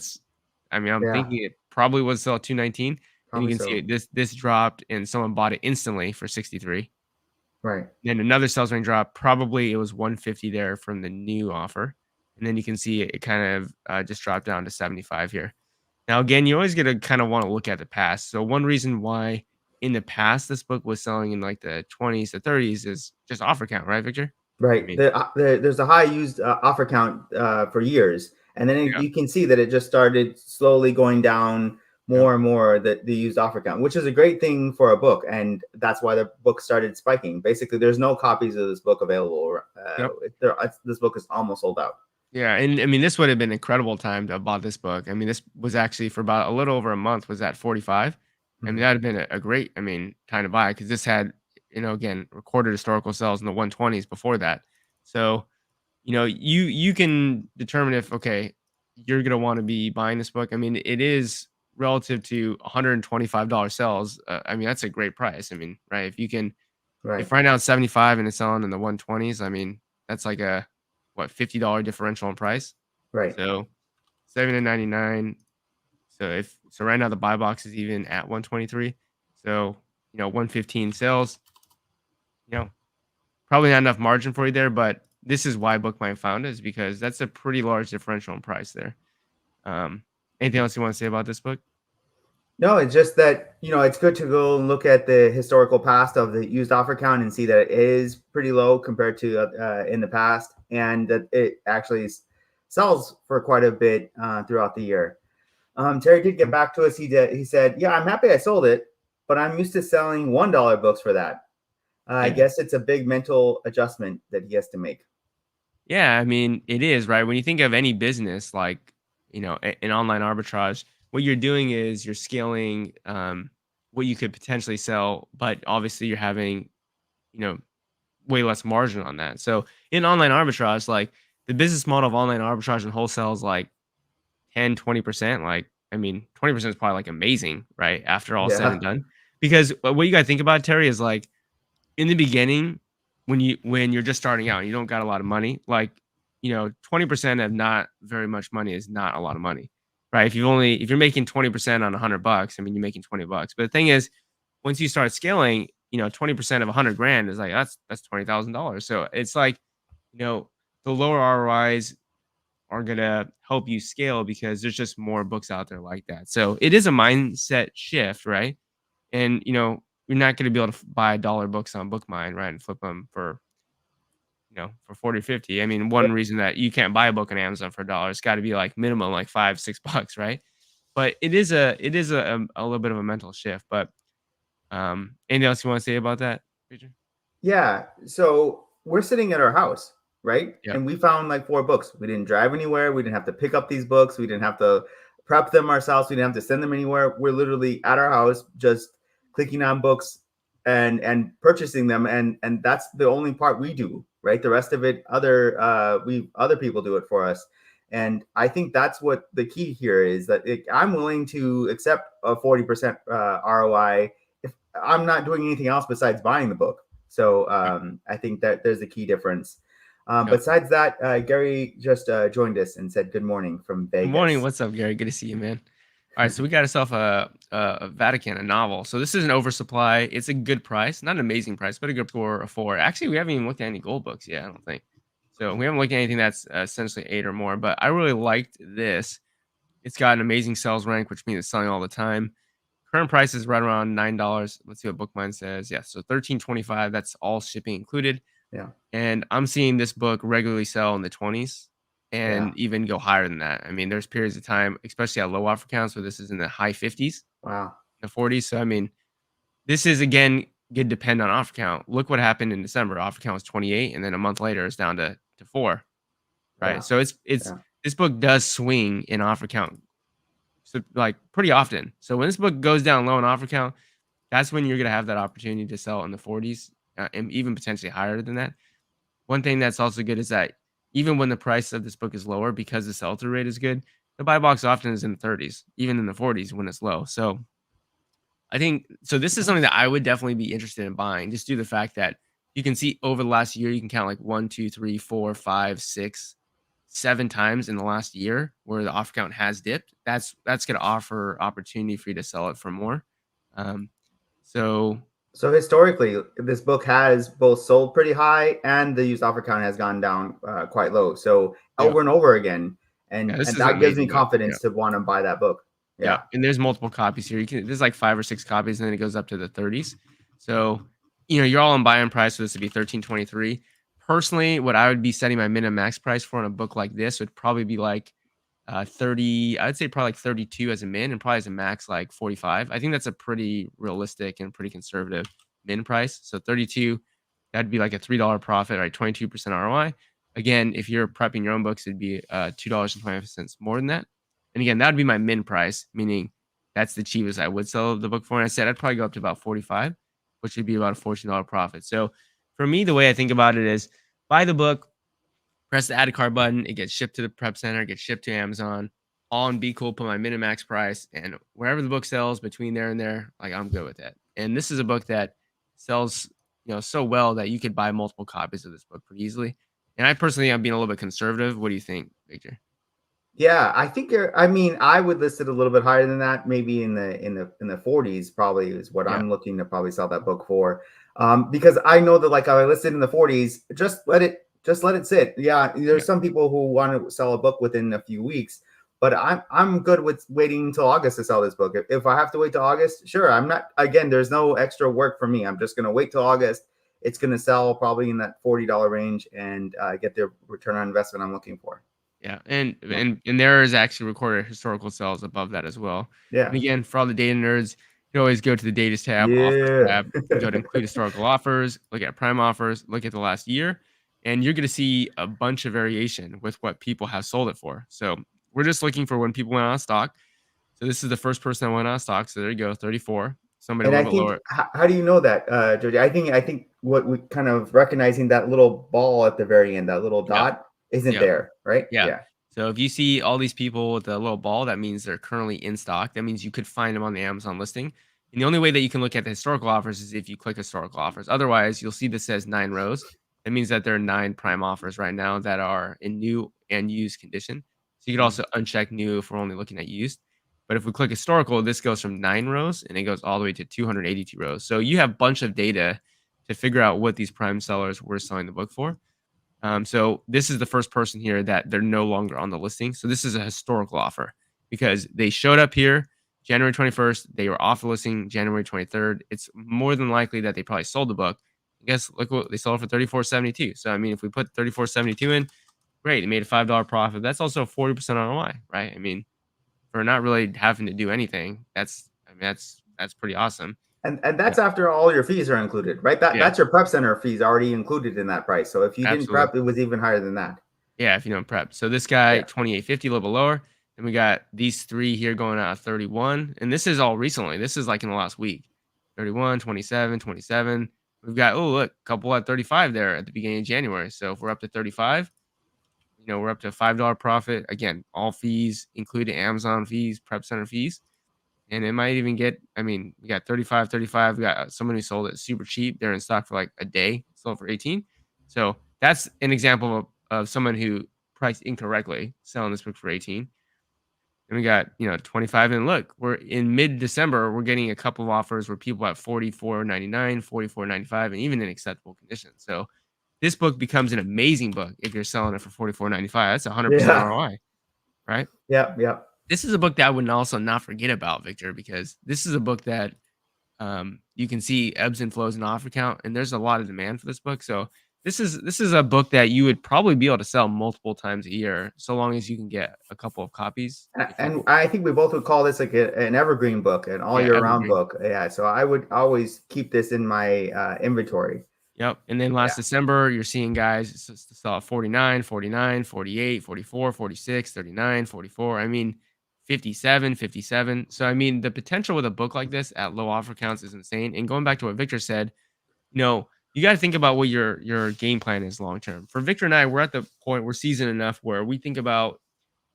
I'm Yeah, thinking it probably was a sell at 219. And you probably can see so. it, this dropped and someone bought it instantly for 63. Right. Then another sales range drop, probably it was 150 there from the new offer. and then you can see it kind of just dropped down to 75 here. Now, again, you always got to kind of want to look at the past. So one reason why in the past this book was selling in like the 20s to 30s is just offer count, right, Victor? I Right. mean, There's a high used offer count for years, and then yeah, you can see that it just started slowly going down yep, more and more, the used offer count, which is a great thing for a book, and that's why the book started spiking. Basically, there's no copies of this book available. yep. This book is almost sold out. Yeah, and I mean, this would have been an incredible time to have bought this book. I mean, this was actually for about a little over a month was at 45. I mean, Mhm. that'd have been a great, I mean, time to buy because this had, again, recorded historical sales in the 120s before that. So, you can determine if okay, you're gonna want to be buying this book. I mean, it is relative to $125 sales. I mean, that's a great price. I mean, right? Right. If right now it's 75 and it's selling in the 120s, I mean, that's like a what $50 differential in price. Right. So 7 to 99. So right now the buy box is even at 123. So 115 sales. You know, Probably not enough margin for you there, but this is why BookMine found it, is because that's a pretty large differential in price there. Um, Anything else you want to say about this book? No, it's just that, it's good to go and look at the historical past of the used offer count and see that it is pretty low compared to in the past, and that it actually sells for quite a bit throughout the year. Terry did get Mm. back to us. He said, "Yeah, I'm happy I sold it, but I'm used to selling $1 books for that. I Yeah. guess it's a big mental adjustment that he has to make." Yeah, I mean, it is, right? When you think of any business like, an online arbitrage, what you're doing is you're scaling what you could potentially sell, but obviously you're having, you know, way less margin on that. So in online arbitrage, like the business model of online arbitrage and wholesale is like 10, 20%. Like, I mean, 20% is probably like amazing, right? After all said and Yeah, done. Because what you gotta think about, Terry, is like in the beginning, when you're just starting out and you don't got a lot of money, like, 20% of not very much money is not a lot of money, right? If you're making 20% on $100, I mean, you're making 20 bucks. But the thing is, once you start scaling, 20% of 100 grand is like that's $20,000. So it's like, you know, the lower ROIs are gonna help you scale because there's just more books out there like that. So it is a mindset shift, right? And you're not gonna be able to buy dollar books on BookMine, right, and flip them for 40 50. I mean, one reason that you can't buy a book on Amazon for a dollar, it's got to be like minimum like 5 6 bucks, right? But it is a little bit of a mental shift. But anything else you want to say about that, Peter? yeah. So we're sitting at our house, right? Yep. And we found like four books. We didn't drive anywhere. We didn't have to pick up these books. We didn't have to prep them ourselves. We didn't have to send them anywhere. We're literally at our house, just clicking on books and purchasing them. And that's the only part we do, right? The rest of it, other people do it for us. And I think that's what the key here is, that I'm willing to accept a 40% ROI if I'm not doing anything else besides buying the book. So Yep. I think that there's a key difference. Yep. Besides that, Gary just joined us and said good morning from Good morning. Vegas. What's up, Gary? Good to see you, man. All right, so we got ourselves a Vatican, a novel. So this is an oversupply. It's a good price, not an amazing price, but a good for a four. Actually, we haven't even looked at any gold books yet. I don't think so. We haven't looked at anything that's essentially 8 or more. But I really liked this. It's got an amazing sales rank, which means it's selling all the time. Current price is right around $9. Let's see what BookMine says. Yeah, so 13.25. That's all shipping included. Yeah, And I'm seeing this book regularly sell in the 20s yeah. and even go higher than that. I mean, there's periods of time, especially at low offer counts, where this is in the high 50s, Wow. the 40s. So I mean, this is again could depend on offer count. Look what happened in December. Offer count was 28, and then a month later it's down to 4. Right. Yeah, So it's yeah. this book does swing in offer count, so like pretty often. So when this book goes down low in offer count, that's when you're gonna have that opportunity to sell in the 40s, and even potentially higher than that. One thing that's also good is that even when the price of this book is lower, because the sell-through rate is good, the buy box often is in the 30s, even in the 40s when it's low. So I think so. This is something that I would definitely be interested in buying, just due to the fact that you can see over the last year, you can count like one, two, three, four, five, six, 7 times in the last year where the offer count has dipped. That's going to offer opportunity for you to sell it for more. Um, so So historically, this book has both sold pretty high and the used offer count has gone down quite low. So Yeah. over and over again, Yeah, and this is an that gives me amazing book. Yeah. confidence to want to buy that book. Yeah, Yeah. and there's multiple copies here. You can there's like 5 or 6 copies, and then it goes up to the 30s. So, you're all in buy-in price, so this would be 13.23. Personally, what I would be setting my min and max price for on a book like this would probably be like 30, I'd say probably like 32 as a min and probably as a max like 45. I think that's a pretty realistic and pretty conservative min price. So 32, that'd be like a $3 profit, right? 22% ROI. Again, if you're prepping your own books, it'd be $2.25 more than that. And again, that would be my min price, meaning that's the cheapest I would sell the book for. And I said I'd probably go up to about 45, which would be about a $14 profit. So for me, the way I think about it is buy the book, press the add a cart button, it gets shipped to the prep center, it gets shipped to Amazon. All in Be Cool, put my min and max price, and wherever the book sells between there and there, like I'm good with it. And this is a book that sells, so well that you could buy multiple copies of this book pretty easily. And I personally am being a little bit conservative. What do you think, Victor? Yeah, I think I mean, I would list it a little bit higher than that, maybe in the 40s. Probably is what Yeah, I'm looking to probably sell that book for, because I know that like I listed in the 40s, just let it sit. Yeah, yeah, there's some people who want to sell a book within a few weeks, but I'm good with waiting until August to sell this book. If I have to wait till August, sure. I'm not. Again, there's no extra work for me. I'm just gonna wait till August. It's gonna sell probably in that $40 range and get the return on investment I'm looking for. yeah. And Yeah. and there is actually recorded historical sales above that as well. And Yeah. again, for all the data nerds, you can always go to the Datas tab, Offers Yeah. tab, and go to Include Historical Offers, look at Prime Offers, look at the last year, and you're gonna see a bunch of variation with what people have sold it for. So we're just looking for when people went out of stock. So this is the first person that went out of stock. So there you go, 34. Somebody a And I little bit think lower. how do you know that, Joji? I think what we kind of recognizing that little ball at the very end, that little Yep. dot isn't Yep. there, right? Yeah. Yeah. So if you see all these people with a little ball, that means they're currently in stock. That means you could find them on the Amazon listing. And the only way that you can look at the historical offers is if you click historical offers. Otherwise, you'll see this says 9 rows. That means that there are 9 prime offers right now that are in new and used condition. So you could Mhm. also uncheck new if we're only looking at used. But if we click historical, this goes from 9 rows and it goes all the way to 282 rows. So you have a bunch of data to figure out what these prime sellers were selling the book for. So this is the first person here that they're no longer on the listing. So this is a historical offer because they showed up here January 21st. They were off the listing January 23rd. It's more than likely that they probably sold the book. I guess look what they sold it for 34.72. So I mean, if we put 34.72 in, great. It made a $5 profit. That's also 40% ROI, right? I mean, for not really having to do anything, that's pretty awesome. And Yeah, that's after all your fees are included, right? That yeah, that's your prep center fees already included in that price. So if you didn't absolutely. prep, it was even higher than that. Yeah, if you don't prep. So this guy, Yeah. 28.50, a little bit lower. Then we got these 3 here going out at 31, and this is all recently. This is like in the last week. 31, 27, 27. We've got, oh, look, a couple at 35 there at the beginning of January. So if we're up to 35, we're up to a $5 profit. Again, all fees, including Amazon fees, prep center fees. And it might even get, I mean, we got 35, 35. We got someone who sold it super cheap. They're in stock for like a day, sold for 18. So that's an example of someone who priced incorrectly selling this book for 18. And we got, 25. And look, we're in mid December, we're getting a couple of offers where people at 44.99, 44.95, and even in acceptable condition. So this book becomes an amazing book if you're selling it for 44.95. That's 100% Yeah. ROI, right? Yeah. Yeah. This is a book that I would also not forget about, Victor, because this is a book that you can see ebbs and flows in offer count, and there's a lot of demand for this book. So this is a book that you would probably be able to sell multiple times a year, so long as you can get a couple of copies. If you And can, I think we both would call this like an evergreen book, an all yeah, year round evergreen. book. Yeah. So I would always keep this in my inventory. Yep. And then Yeah. last December, you're seeing guys sell at 49, 49, 48, 44, 46, 39, 44. I mean, 57, 57. So, I mean, the potential with a book like this at low offer counts is insane. And going back to what Victor said, no, you got to think about what your game plan is long term. For Victor and I, we're at the point we're seasoned enough where we think about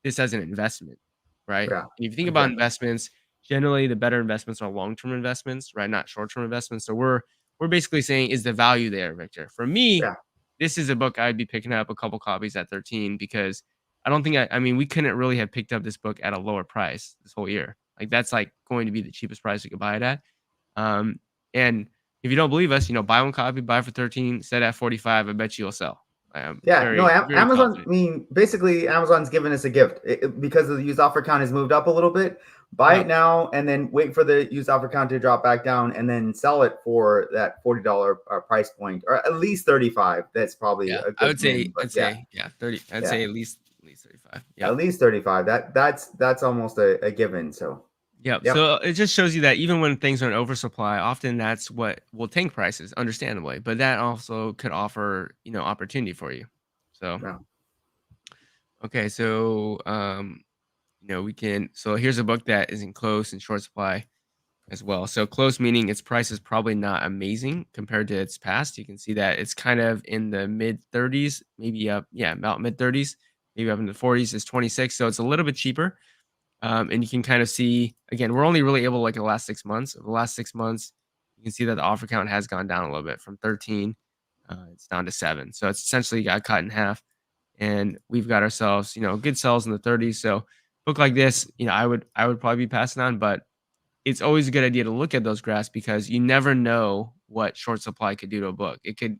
this as an investment, right? Yeah. And if you think about Exactly. investments, generally the better investments are long term investments, right? Not short term investments. So we're basically saying, is the value there, Victor? For me, Yeah. this is a book I'd be picking up a couple copies at 13 because I don't think I mean we couldn't really have picked up this book at a lower price this whole year. Like that's like going to be the cheapest price we could buy it at. And if you don't believe us, buy one copy, buy for 13, set at 45. I bet you'll sell. I am Yeah, no, very, very Amazon. I confident. mean, basically, Amazon's given us a gift because the used offer count has moved up a little bit. Buy Yeah. it now, and then wait for the used offer count to drop back down, and then sell it for that $40 price point, or at least 35. That's probably Yeah. a good min, but yeah, Yeah, 30. I'd yeah, say at least 35. at Yep. least 35. That's almost a given. So, Yep. yep, So it just shows you that even when things are in oversupply, often that's what will tank prices, understandably. But that also could offer, opportunity for you. So, yeah. okay. So, we can, so here's a book that is in close and short supply as well. So close meaning its price is probably not amazing compared to its past. You can see that it's kind of in the mid 30s, maybe up, yeah, about mid 30s, maybe up in the 40s is 26. So it's a little bit cheaper. And you can kind of see again, we're only really able to look at the last 6 months. Over the last 6 months, you can see that the offer count has gone down a little bit from 13, it's down to 7. So it's essentially got cut in half. And we've got ourselves, good sells in the 30s. So book like this, I would probably be passing on, but it's always a good idea to look at those graphs because you never know what short supply could do to a book. It could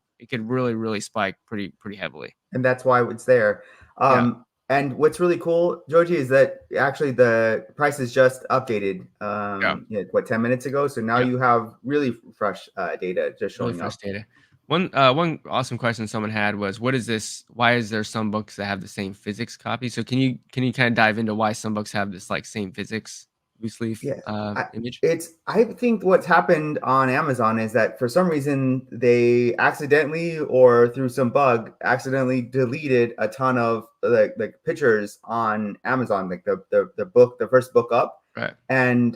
really, really spike pretty heavily. And that's why it's there. Yeah. And what's really cool, Joji, is that actually the price is just updated. Yeah. What 10 minutes ago? So now Yeah. you have really fresh data just Really showing fresh up. data. One awesome question someone had was, "What is this? Why is there some books that have the same physics copy?" So can you kind of dive into why some books have this like same physics loose leaf Yeah, I, image? I think what's happened on Amazon is that for some reason they accidentally or through some bug accidentally deleted a ton of like pictures on Amazon, like the first book up, Right. and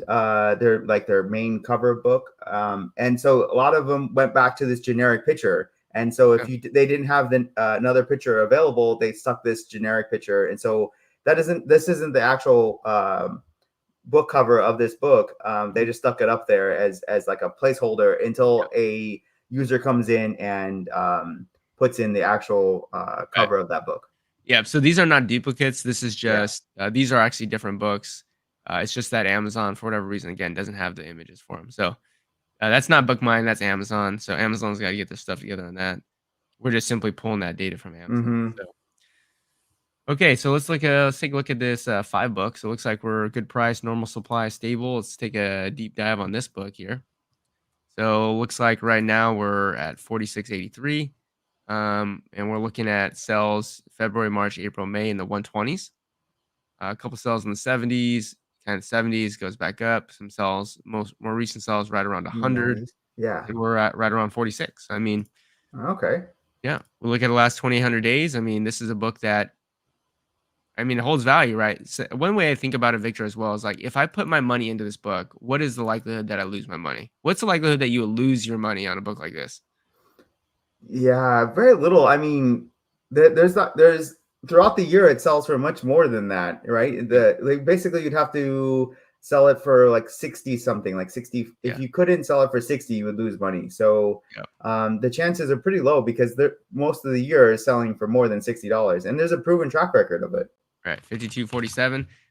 their like their main cover book, and so a lot of them went back to this generic picture. And so if Yeah. they didn't have another picture available, they stuck this generic picture, and so this isn't the actual book cover of this book. They Mhm. just stuck it up there as like a placeholder Yeah. until a user comes in and puts in the actual Right. cover of that book. Yeah. So these are not duplicates. This is Yeah. just these are actually different books. It's just that Amazon, for whatever reason, again, doesn't have the images for them. So that's not BookMine. That's Amazon. So Amazon's got to get their stuff together on that. We're just simply pulling that data from Amazon. Mm-hmm. So okay, so let's take a look at this 5 books. So it looks like we're good price, normal supply, stable. Let's take a deep dive on this book here. So it looks like right now we're at 46.83. And we're looking at sales February, March, April, May in the 120s. A couple sales in the 70s, kind of 70s, goes back up. Some sales, most more recent sales right around 100, Nice. Yeah. and we're at right around 46. I mean, Okay. yeah, we look at the last 2,800 days. I mean, this is a book that it holds value, right? So one way I think about it, Victor, as well, is like if I put my money into this book, what is the likelihood that I lose my money? What's the likelihood that you will lose your money on a book like this? Yeah, very little. I mean, there's throughout the year it sells for much more than that, right? Yeah, The like basically you'd have to sell it for like 60 something, like 60. If yeah, you couldn't sell it for 60, you would lose money. So yeah. the chances are pretty low because most of the year is selling for more than $60, and there's a proven track record of it. Right, 52.47.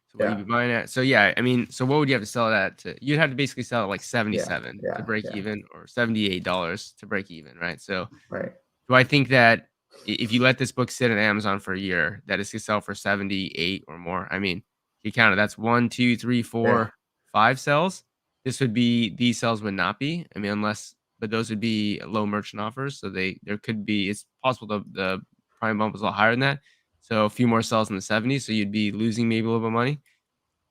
So what you'd Yeah, be buying at? So yeah, so what would you have to sell it at? You'd have to basically sell it like yeah, 77 to yeah, break yeah. even, or $78 to break even, right? So Right. do I think that if you let this book sit on Amazon for a year, that it's gonna sell for 78 or more? I mean, you count it. That's one, 2, 3, Yeah. 4, 5 cells. These cells would not be. I mean, but those would be low merchant offers. So there could be. It's possible the prime bump was a lot higher than that. So a few more cells in the 70s. So you'd be losing maybe a little bit of money.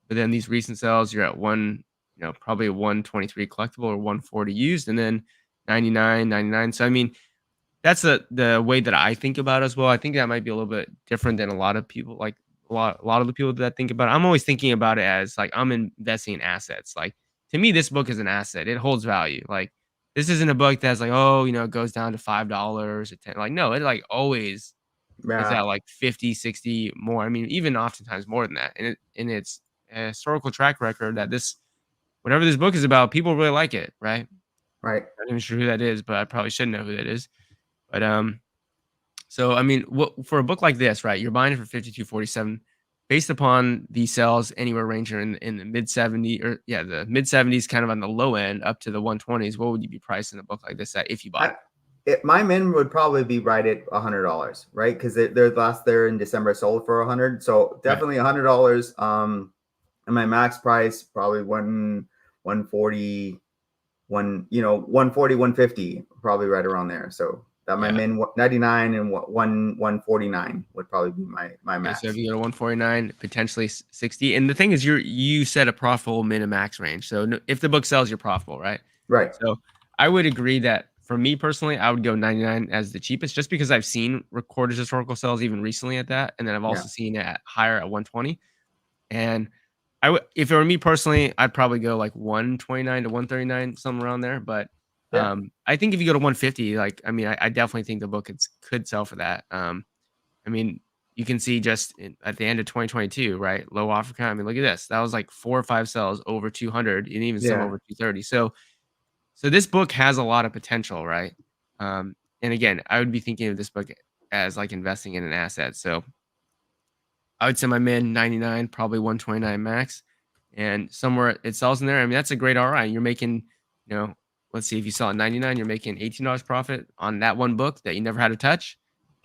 But then these recent sales, you're at probably a 123 collectible or 140 used, and then 99.99. So I mean, that's the way that I think about it as well. I think that might be a little bit different than a lot of people, like a lot of the people that think about it. I'm always thinking about it as like I'm investing in assets. Like to me, this book is an asset. It holds value. Like this isn't a book that's like, oh, it goes down to $5 or 10. Like, no, it like always is at Yeah. like 50, 60 more. I mean, even oftentimes more than that. And it's a historical track record that whatever this book is about, people really like it, right? Right. I'm not even sure who that is, but I probably should know who that is. But so I mean, what for a book like this, right? You're buying it for 52.47. based upon the sales anywhere ranging in the mid 70 or yeah, the mid 70s kind of on the low end up to the 120s, what would you be pricing a book like this at if you bought I, it? my min would probably be right at $100, right? Because their last there in December sold for 100, so Right. definitely $100. And my max price probably 140, 140, 150, probably right around there. So that my Yeah. min 99 and 149 would probably be my Okay, so if max. you go to 149, potentially 60. And the thing is you set a profitable min and max range. So if the book sells, you're profitable, right? Right. So I would agree that for me personally, I would go 99 as the cheapest just because I've seen recorded historical sales even recently at that. And then I've Yeah. also seen it at higher at 120. And I would, if it were me personally, I'd probably go like 129 to 139, somewhere around there. But Yeah. I think if you go to 150, like, I mean, I definitely think the book could sell for that. I mean, you can see just at the end of 2022, right? Low offer count. I mean, look at this. That was like 4 or 5 sales over 200 and even some Yeah. over 230. So this book has a lot of potential, right? And again, I would be thinking of this book as like investing in an asset. So I would say my min 99, probably 129 max, and somewhere it sells in there. I mean, that's a great ROI. You're making, let's see, if you sell at 99, you're making $18 profit on that one book that you never had to touch,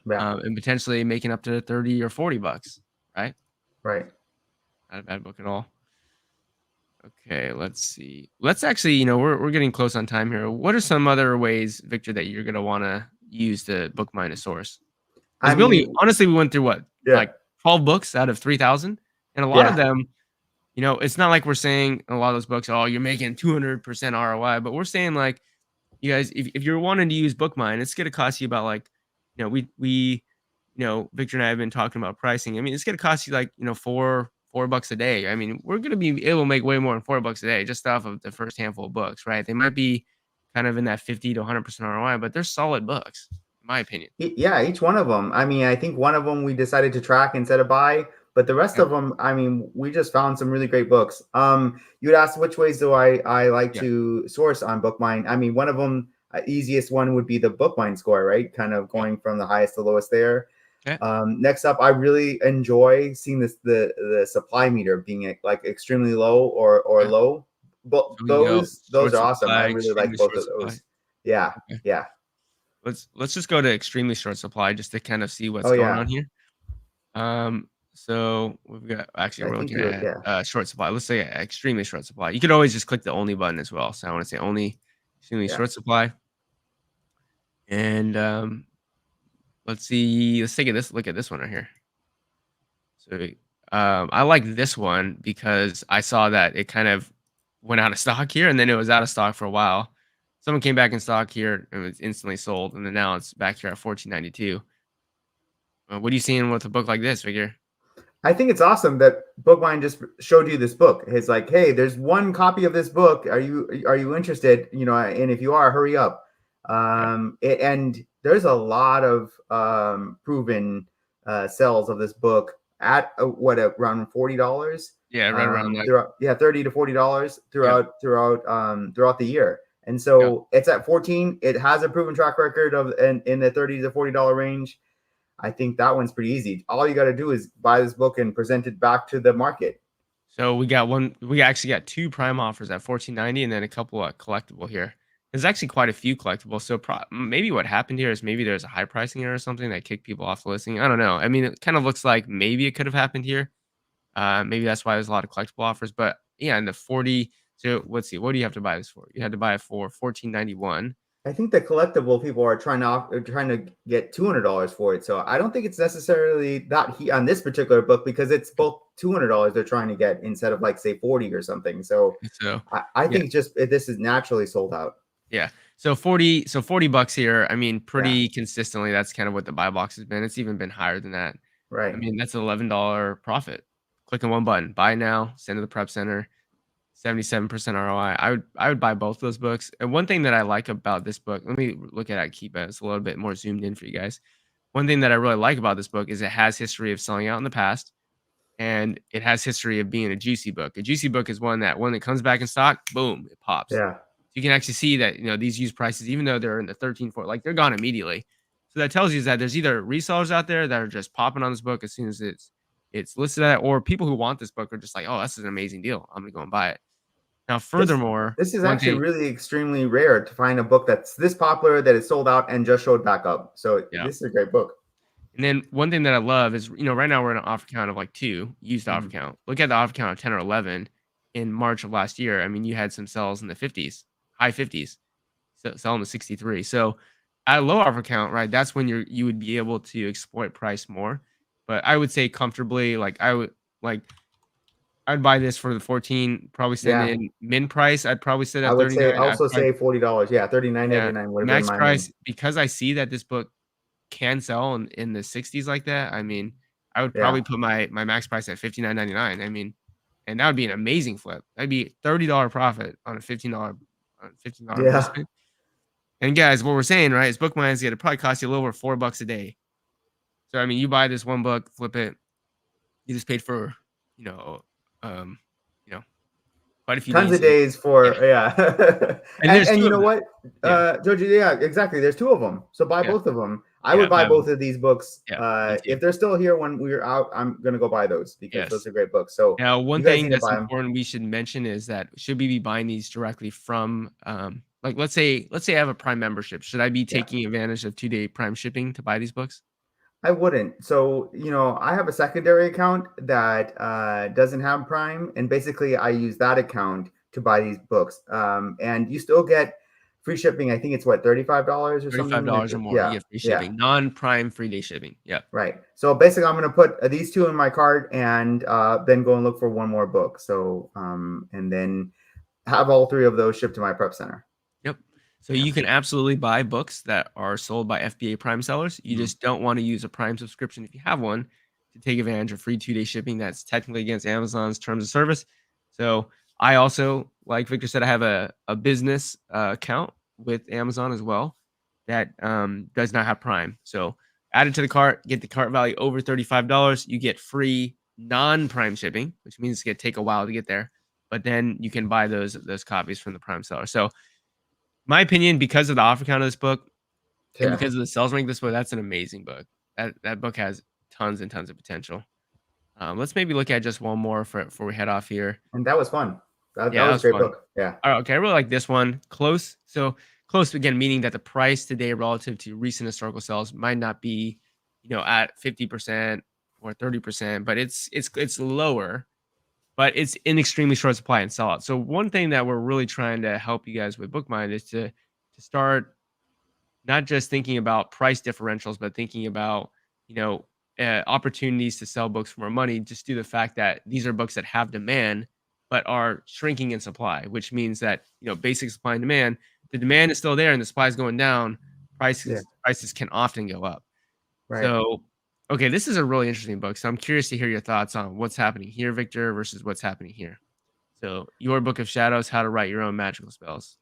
Yeah. and potentially making up to 30 or $40, right? Right. Not a bad book at all. Okay, let's see. Let's actually, we're getting close on time here. What are some other ways, Victor, that you're gonna wanna use the book mine as source? I Because we only mean, honestly, we went through what, yeah. like 12 books out of 3,000, and a lot of Yeah. them, it's not like we're saying in a lot of those books, "Oh, you're making 200% ROI," but we're saying, like, you guys, if you're wanting to use BookMine, it's gonna cost you about, like, Victor and I have been talking about pricing. I mean, it's gonna cost you, like, 4 bucks a day. I mean, we're gonna be able to make way more than 4 bucks a day just off of the first handful of books, right? They might be kind of in that 50 to 100% ROI, but they're solid books, in my opinion. Yeah, each one of them. I mean, I think one of them we decided to track instead of buy, but the rest Yeah, of them, I mean, we just found some really great books. You'd ask which ways do I like yeah, to source on BookMine? I mean, one of them, easiest one would be the BookMine score, right? Kind of yeah, going from the highest to lowest there. okay, Next up, I really enjoy seeing the supply meter being like extremely low or yeah. low. But So we can go those short are awesome. I supply, really like extremely both short of supply. those. Yeah, Okay. yeah. Let's just go to extremely short supply just to kind of see what's Oh going yeah. on here. So we've got actually I we're think looking you would. at Yeah, short supply. Let's say extremely short supply. You could always just click the only button as well. So I want to say only extremely yeah. short supply. And let's see. Let's take a this look at this one right here. So I like this one because I saw that it kind of went out of stock here, and then it was out of stock for a while. Someone came back in stock here and it was instantly sold, and then now it's back here at 14.92. What are you seeing with a book like this, Figure? I think it's awesome that Bookmine just showed you this book. It's like, hey, there's one copy of this book. Are you interested? And if you are, hurry up. Yeah, And there's a lot of proven sales of this book at what around $40. yeah, right around that. Throughout, yeah, $30 to $40 Yep. throughout the year. And Yep. so it's at 14. It has a proven track record of in the $30 to $40 range. I think that one's pretty easy. All you got to do is buy this book and present it back to the market. So we got one. We actually got two prime offers at 14.90, and then a couple of collectible here. There's actually quite a few collectibles. So maybe what happened here is maybe there's a high pricing error or something that kicked people off the listing. I don't know. I mean, it kind of looks like maybe it could have happened here. Maybe that's why there's a lot of collectible offers. But yeah, in the 40. So let's see. What do you have to buy this for? You had to buy it for 14.91. I think the collectible people are trying to get $200 for it. So I don't think it's necessarily that on this particular book because it's both $200 they're trying to get instead of like say 40 or something. So So I yeah, think just this is naturally sold out. yeah. So 40 bucks here. I mean, Yeah, pretty consistently, that's kind of what the buy box has been. It's even been higher than that. I right. mean, that's an $11 profit. Clicking one button, buy now, send to the prep center, 77% ROI. I would buy both those books. And one thing that I like about this book, let me look at it, keep it. It's a little bit more zoomed in for you guys. One thing that I really like about this book is it has history of selling out in the past, and it has history of being a juicy book. A juicy book is one that when it comes back in stock, boom, it pops. Yeah. You can actually see that these used prices, even though they're in the 13, 14, like they're gone immediately. So that tells you that there's either resellers out there that are just popping on this book as soon as it's listed at, or people who want this book are just like, oh, this is an amazing deal. I'm gonna go and buy it. Now, This furthermore, this is one actually thing, really extremely rare to find a book that's this popular that is sold out and just showed back up. So yeah. this is a great book. And then one thing that I love is, right now we're in an offer count of like two used offer Mhm. count. Look at the offer count of 10 or 11 in March of last year. I mean, you had some sales in the 50s, high 50s, selling to 63. So at a low offer count, right? That's when you would be able to exploit price more. But I would say comfortably, like I'd buy this for the 14, probably send Yeah, in min price. I'd probably sit I at would say 39. I'd also probably, say $40. Yeah, yeah, 39.99 would have been max my min. price because I see that this book can sell in the 60s like that. I mean, I would Yeah, probably put my max price at 59.99. I mean, and that would be an amazing flip. That'd be $30 profit on a $15 yeah. investment. And guys, what we're saying, right, is book mines, it'd probably cost you a little over $4 a day. So I mean, you buy this one book, flip it, you just paid for, you know, um, you know, quite a few Tons days. of And days yeah, for yeah. and and there's and two you of know them. what, Yeah, Joji, yeah, exactly. There's two of them. So buy yeah, both of them. I yeah. would buy Buy both them. of these books. Yeah, me too. If they're still here when we're out, I'm gonna go buy those because those Yes. are great books. So Now, one you guys thing need to that's buy them. important we should mention is that should we be buying these directly from, like let's say I have a Prime membership. Should I be Yeah. taking advantage of 2-day Prime shipping to buy these books? I wouldn't. So, I have a secondary account that doesn't have Prime, and basically I use that account to buy these books. And you still get free shipping. I think it's what, $35 or something. $35 or more, you Yeah, get free yeah, shipping. Non-Prime free day shipping. Yep. right. So basically, I'm going to put these two in my cart and then go and look for one more book. So, and then have all three of those shipped to my prep center. Yep. So Yeah. you can absolutely buy books that are sold by FBA Prime sellers. You Mhm. just don't want to use a Prime subscription if you have one to take advantage of free 2-day shipping. That's technically against Amazon's terms of service. So I also, like Victor said, I have a business account with Amazon as well that does not have Prime. So add it to the cart, get the cart value over $35. You get free non-Prime shipping, which means it's going to take a while to get there. But then you can buy those copies from the Prime seller. So my opinion, because of the offer count of this book and Yeah. because of the sales rank of this book, that's an amazing book. That book has tons and tons of potential. Let's maybe look at just one more before we head off here. And that was fun. That Yeah, that was a was great fun. book. Yeah. All right, okay, I really like this one. Close. So close again, meaning that the price today relative to recent historical sales might not be, at 50% or 30%, but it's lower, but it's in extremely short supply and sell out. So one thing that we're really trying to help you guys with BookMind is to start not just thinking about price differentials, but thinking about, you know, opportunities to sell books for more money, just due to the fact that these are books that have demand, but are shrinking in supply, which means that, basic supply and demand, the demand is still there and the supply is going down. Yeah. Prices can often go up. Right. So, okay, this is a really interesting book. So I'm curious to hear your thoughts on what's happening here, Victor, versus what's happening here. So, Your Book of Shadows: How to Write Your Own Magical Spells.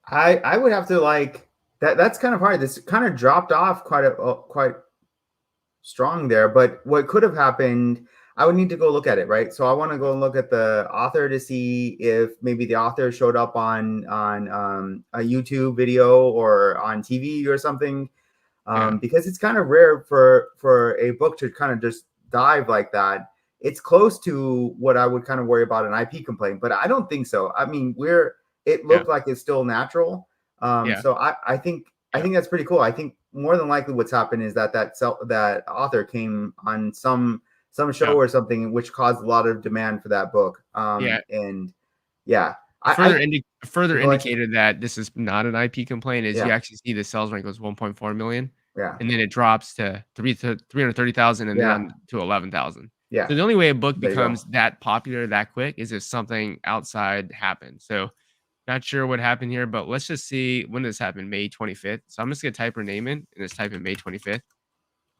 I would have to like that. That's kind of hard. This kind of dropped off quite strong there. But what could have happened, I would need to go look at it, right? So I want to go and look at the author to see if maybe the author showed up on a YouTube video or on TV or something, Yeah, because it's kind of rare for a book to kind of just dive like that. It's close to what I would kind of worry about an IP complaint, but I don't think so. I mean, it yeah, looked like it's still natural. yeah, So I yeah, think that's pretty cool. I think more than likely what's happened is that author came on some show yeah, or something, which caused a lot of demand for that book. yeah. And yeah, Further I further go ahead. indicated that this is not an IP complaint is you Yeah, actually see the sales rank was 1.4 million, yeah, and then it drops to 330,000 and then yeah, on to 11,000. yeah. So the only way a book There you go. becomes that popular that quick is if something outside happens. So not sure what happened here, but let's just see when this happened, May 25th. So I'm just gonna type her name in and just type in May 25th.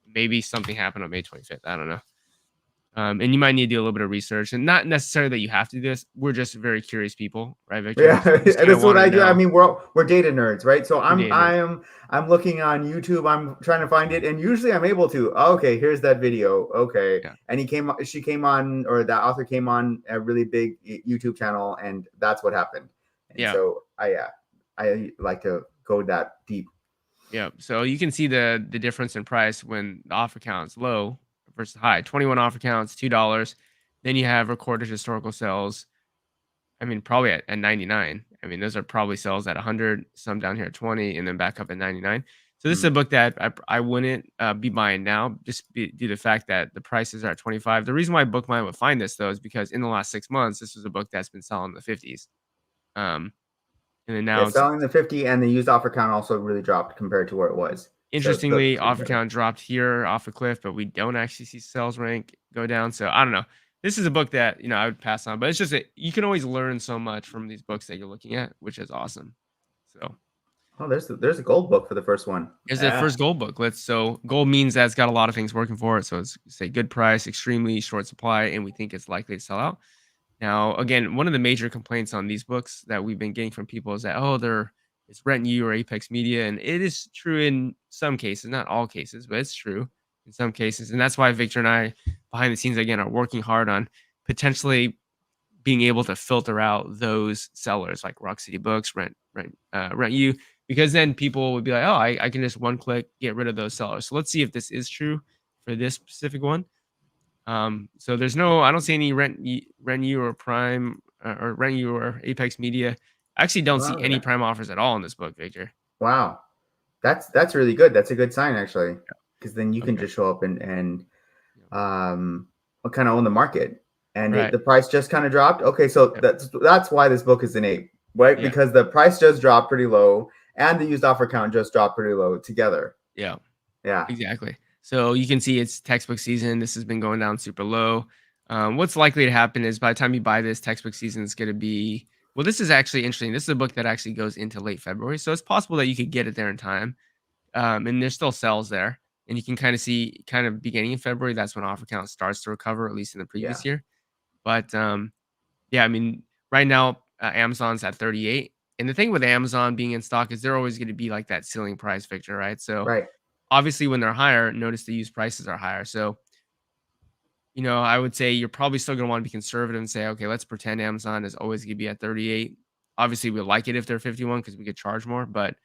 Maybe something happened on May 25th. I don't know. And you might need to do a little bit of research, and not necessarily that you have to do this. We're just very curious people, right, Victor? Yeah, So we just kind of that's what want to I do. I know. mean, we're data nerds, right? So We're data. I'm looking on YouTube. I'm trying to find it, and usually I'm able to. Oh, okay, here's that video. Okay, Yeah, and she came on, or that author came on a really big YouTube channel, and that's what happened. And yeah, so I like to go that deep. yeah. So you can see the difference in price when the offer count is low versus high. 21 offer counts, $2. Then you have recorded historical sales. I mean, probably at 99. I mean, those are probably sales at 100, some down here at 20, and then back up at 99. So this is a Mm. book that I wouldn't be buying now, just due to the fact that the prices are at 25. The reason why BookMine would find this though is because in the last 6 months, this was a book that's been selling in the 50s. Um, and then Yeah, now it's selling the 50 and the used offer count also really dropped compared to where it was. So it's interestingly, getting offer better. count dropped here off a cliff, but we don't actually see sales rank go down. So I don't know. This is a book that I would pass on, but it's just that you can always learn so much from these books that you're looking at, which is awesome. So Oh, there's a gold book for the first one. here's the Yeah. first gold book. So gold means that it's got a lot of things working for it. So it's say good price, extremely short supply, and we think it's likely to sell out. Now, again, one of the major complaints on these books that we've been getting from people is that, oh, it's Rent You or Apex Media. And it is true in some cases, not all cases, but it's true in some cases. And that's why Victor and I, behind the scenes, again, are working hard on potentially being able to filter out those sellers like Rock City Books, Rent You, because then people would be like, oh, I can just one click get rid of those sellers. So let's see if this is true for this specific one. So I don't see any Rent You or Prime or Rent You or Apex Media. I actually don't see Wow. any Prime offers at all in this book, Victor. Wow. That's really good. That's a good sign actually, because then you can Okay. just show up and Yeah. um kind of own the market. And Right. the price just kind of dropped. Okay, so Yep. that's why this book is an 8, right? Yeah. Because the price just dropped pretty low and the used offer count just dropped pretty low together. Yeah. Yeah. Exactly. So you can see it's textbook season. This has been going down super low. What's likely to happen is by the time you buy this, textbook season is going to be. Well, this is actually interesting. This is a book that actually goes into late February, so it's possible that you could get it there in time. And there's still sales there, and you can kind of see, kind of beginning in February, that's when offer count starts to recover, at least in the Yeah. previous year. But yeah, I mean, right now Amazon's at 38, and the thing with Amazon being in stock is they're always going to be like that ceiling price, Victor, right? So Right. obviously, when they're higher, notice the used prices are higher. So, I would say you're probably still going to want to be conservative and say, okay, let's pretend Amazon is always going to be at 38. Obviously, we like it if they're 51 because we could charge more. But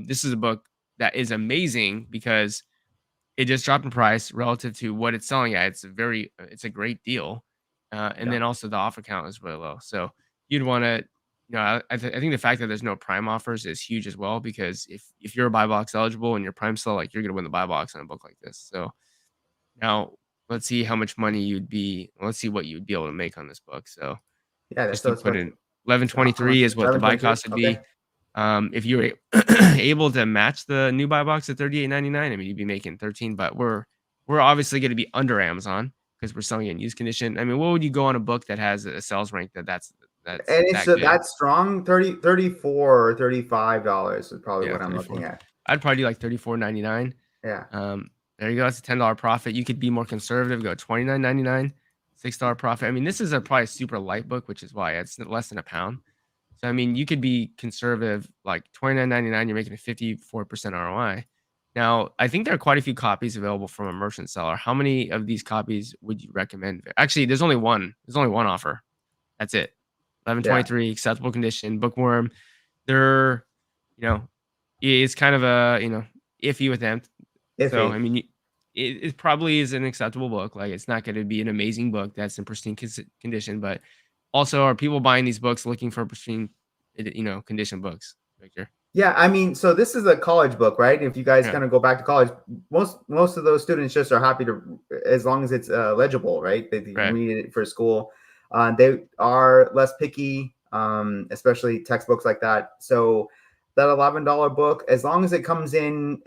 this is a book that is amazing because it just dropped in price relative to what it's selling at. It's a great deal. And Yeah. then also the offer count is really low. So you'd want to, I think the fact that there's no prime offers is huge as well, because if you're a buy box eligible and you're prime still, like you're going to win the buy box on a book like this. So now let's see how much money let's see what you'd be able to make on this book. So Yeah, that's just so to it's put what in how much 1123 is is it? what the buy 11.23? cost would Okay. be. If you're able to match the new buy box at 38.99, I mean, you'd be making 13, but we're obviously going to be under Amazon because we're selling it in used condition. I mean, what would you go on a book that has a sales rank that's And it's that good? that's strong. 34 or $35 is probably Yeah, what I'm 34. looking at. I'd probably do like 34.99. Yeah. There you go. That's a $10 profit. You could be more conservative, go 29.99, $6 profit. I mean, this is a probably super light book, which is why it's less than a pound. So I mean, you could be conservative, like 29.99. You're making a 54% ROI. Now, I think there are quite a few copies available from a merchant seller. How many of these copies would you recommend? Actually, there's only one. There's only one offer. That's it. Yeah. 1123, acceptable condition, bookworm. They're, you know, it's kind of iffy with them. So Iffy. I mean, it probably is an acceptable book. Like it's not going to be an amazing book that's in pristine condition, but also are people buying these books looking for pristine, condition books, Victor? Yeah, I mean, so this is a college book, right? If you guys Yeah, kind of go back to college, most of those students just are happy to, as long as it's legible, right? They can right. read it for school. They are less picky, especially textbooks like that. So that $11 book, as long as it comes in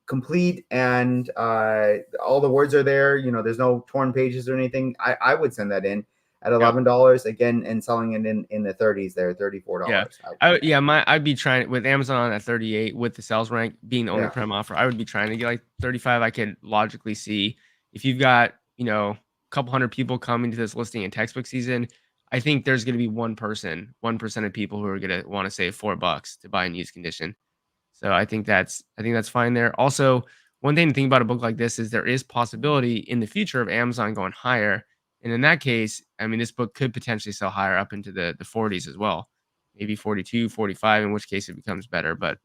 complete and all the words are there, there's no torn pages or anything, I would send that in at Yep. $11 again, and selling it in the 30s there, Yeah. $34. I'd be trying with Amazon at 38 with the sales rank being the only Yeah. prime offer. I would be trying to get like 35. I could logically see if you've got, a couple hundred people coming to this listing in textbook season, I think there's going to be 1% of people who are going to want to save $4 to buy in used condition. So I think that's fine there. Also, one thing to think about a book like this is there is possibility in the future of Amazon going higher. And in that case, I mean, this book could potentially sell higher up into the 40s as well. Maybe 42, 45, in which case it becomes better. But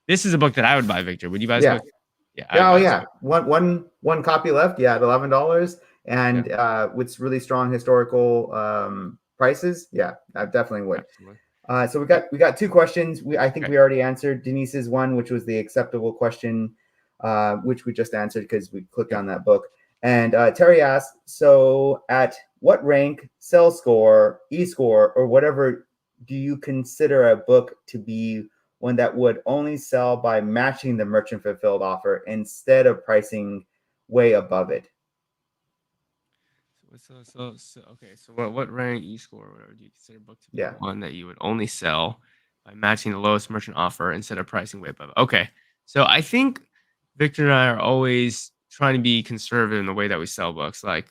this is a book that I would buy, Victor. Would you buy this Yeah. book? Yeah, Yeah, oh that's yeah, one copy left. Yeah, at $11, yeah, and with really strong historical prices. Yeah, I definitely would. absolutely. So we Yep. got two questions. I think Okay. we already answered Denise's one, which was the acceptable question, which we just answered because we clicked Yep. on that book. And Terry asked, so at what rank, sell score, e-score, or whatever do you consider a book to be one that would only sell by matching the merchant fulfilled offer instead of pricing way above it? Okay. So what rank E score or whatever do you consider a book to be Yeah, one that you would only sell by matching the lowest merchant offer instead of pricing way above? Okay. So I think Victor and I are always trying to be conservative in the way that we sell books. Like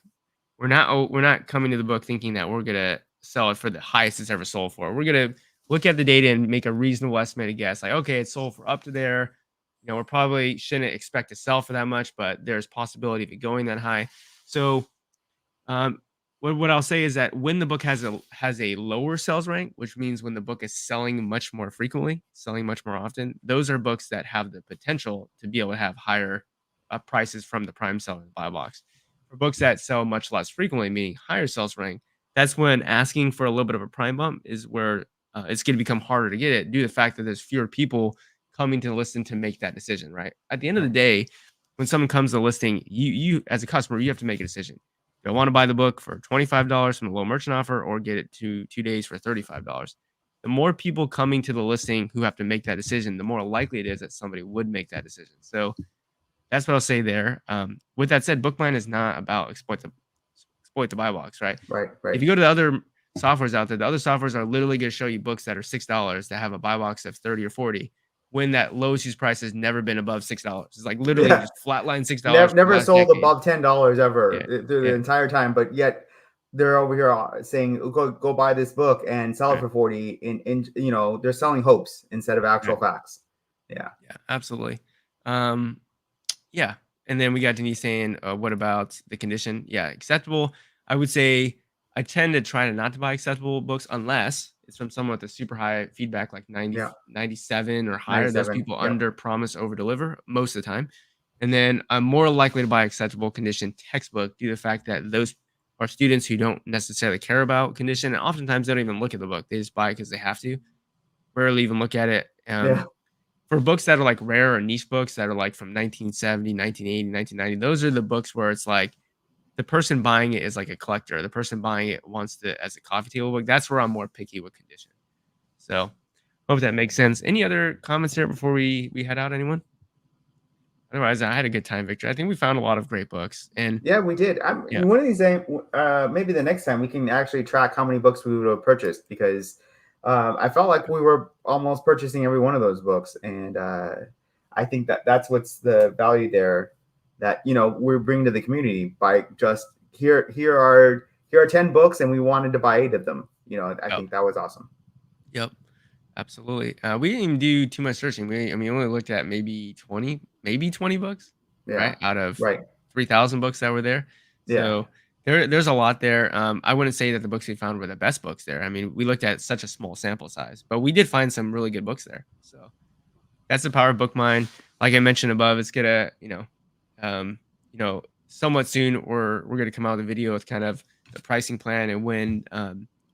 we're not coming to the book thinking that we're gonna sell it for the highest it's ever sold for. We're gonna look at the data and make a reasonable estimated guess. Like, okay, it's sold for up to there. We probably shouldn't expect to sell for that much, but there's possibility of it going that high. So um, what I'll say is that when the book has a lower sales rank, which means when the book is selling much more frequently, selling much more often, those are books that have the potential to be able to have higher prices from the prime seller and buy box. For books that sell much less frequently, meaning higher sales rank, that's when asking for a little bit of a prime bump is where it's going to become harder to get it due to the fact that there's fewer people coming to listen to make that decision. Right at the end of the right, day, when someone comes to listing, you as a customer, you have to make a decision. Do I want to buy the book for $25 from a low merchant offer or get it to 2 days for $35? The more people coming to the listing who have to make that decision, the more likely it is that somebody would make that decision. So that's what I'll say there. With that said, BookMine is not about exploit the buy box, right? right, If right. you go to the other softwares out there, the other softwares are literally going to show you books that are $6 that have a buy box of 30 or 40 when that lowest use price has never been above $6. It's like literally Yeah, just flatline $6 for the never last sold decade. above $10 Yeah. ever through the Yeah. entire time, but yet they're over here saying go buy this book and sell it Right. for 40. In they're selling hopes instead of actual Right. facts. Yeah, Yeah, absolutely. Um, yeah, and then we got Denise saying, "What about the condition?" Yeah, acceptable. I would say I tend to try to not to buy acceptable books unless it's from someone with a super high feedback, like 90, yeah, 97 or higher. Those 97. people Yep, under promise, over deliver most of the time. And then I'm more likely to buy acceptable condition textbook due to the fact that those are students who don't necessarily care about condition, and oftentimes they don't even look at the book. They just buy it because they have to. Rarely even look at it. yeah, For books that are like rare or niche books that are like from 1970, 1980, 1990, those are the books where it's like the person buying it is like a collector. The person buying it wants to as a coffee table book. That's where I'm more picky with condition. So hope that makes sense. Any other comments here before we head out? Anyone? Otherwise, I had a good time, Victor. I think we found a lot of great books. And yeah. We did. yeah, One of these days, maybe the next time we can actually track how many books we would have purchased because I felt like we were almost purchasing every one of those books, and I think that that's what's the value there that we bring to the community by just here are 10 books and we wanted to buy 8 of them. I yep, think that was awesome. yep, absolutely. We didn't even do too much searching. We only looked at maybe 20 books, Yeah, right? Out of right. 3,000 books that were there. Yeah, So there's a lot there. I wouldn't say that the books we found were the best books there. I mean, we looked at such a small sample size, but we did find some really good books there. So that's the power of BookMine. Like I mentioned above, it's gonna, somewhat soon we're gonna come out with a video with kind of the pricing plan and when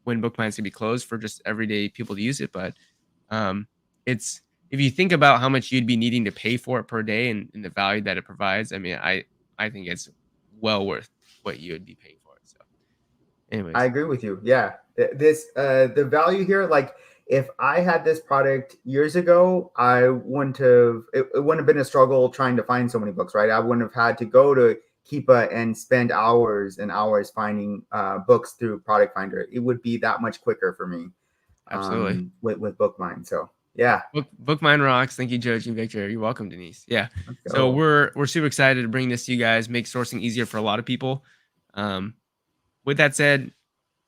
BookMine's gonna be closed for just everyday people to use it. But um, it's if you think about how much you'd be needing to pay for it per day and the value that it provides, I mean, I think it's well worth what you would be paying for it. So, I anyways, agree with you. Yeah. This the value here, like if I had this product years ago, I wouldn't have it wouldn't have been a struggle trying to find so many books, right? I wouldn't have had to go to Keepa and spend hours and hours finding books through Product Finder. It would be that much quicker for me absolutely. with BookMine. So yeah, Bookmine rocks. Thank you, Joji and Victor. You're welcome, Denise. Yeah. let's So go. we're super excited to bring this to you guys, make sourcing easier for a lot of people. Um, with that said,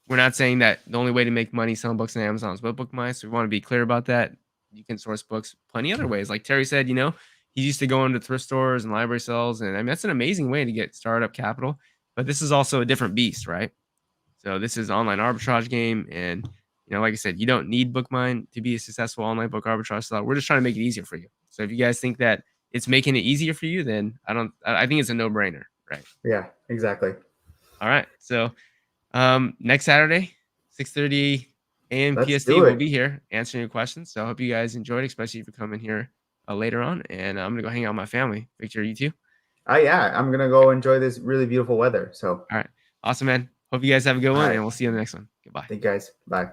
we're not saying that the only way to make money selling books on Amazon is with BookMine. So we want to be clear about that. You can source books plenty other ways. Like Terry said, he's used to going to thrift stores and library sales. And I mean, that's an amazing way to get startup capital. But this is also a different beast, right? So this is an online arbitrage game, and like I said, you don't need BookMine to be a successful online book arbitrage seller. We're just trying to make it easier for you. So if you guys think that it's making it easier for you, then I think it's a no-brainer, right? Yeah, exactly. All right. So next Saturday, 6:30 a.m. Let's PST, do we'll it. be here answering your questions. So I hope you guys enjoyed, especially if you're coming here later on. And I'm gonna go hang out with my family. Victor, you too? Yeah, I'm gonna go enjoy this really beautiful weather. So, All right. Awesome, man. Hope you guys have a good all one, right. and we'll see you on the next one. Goodbye. Thank you guys. Bye.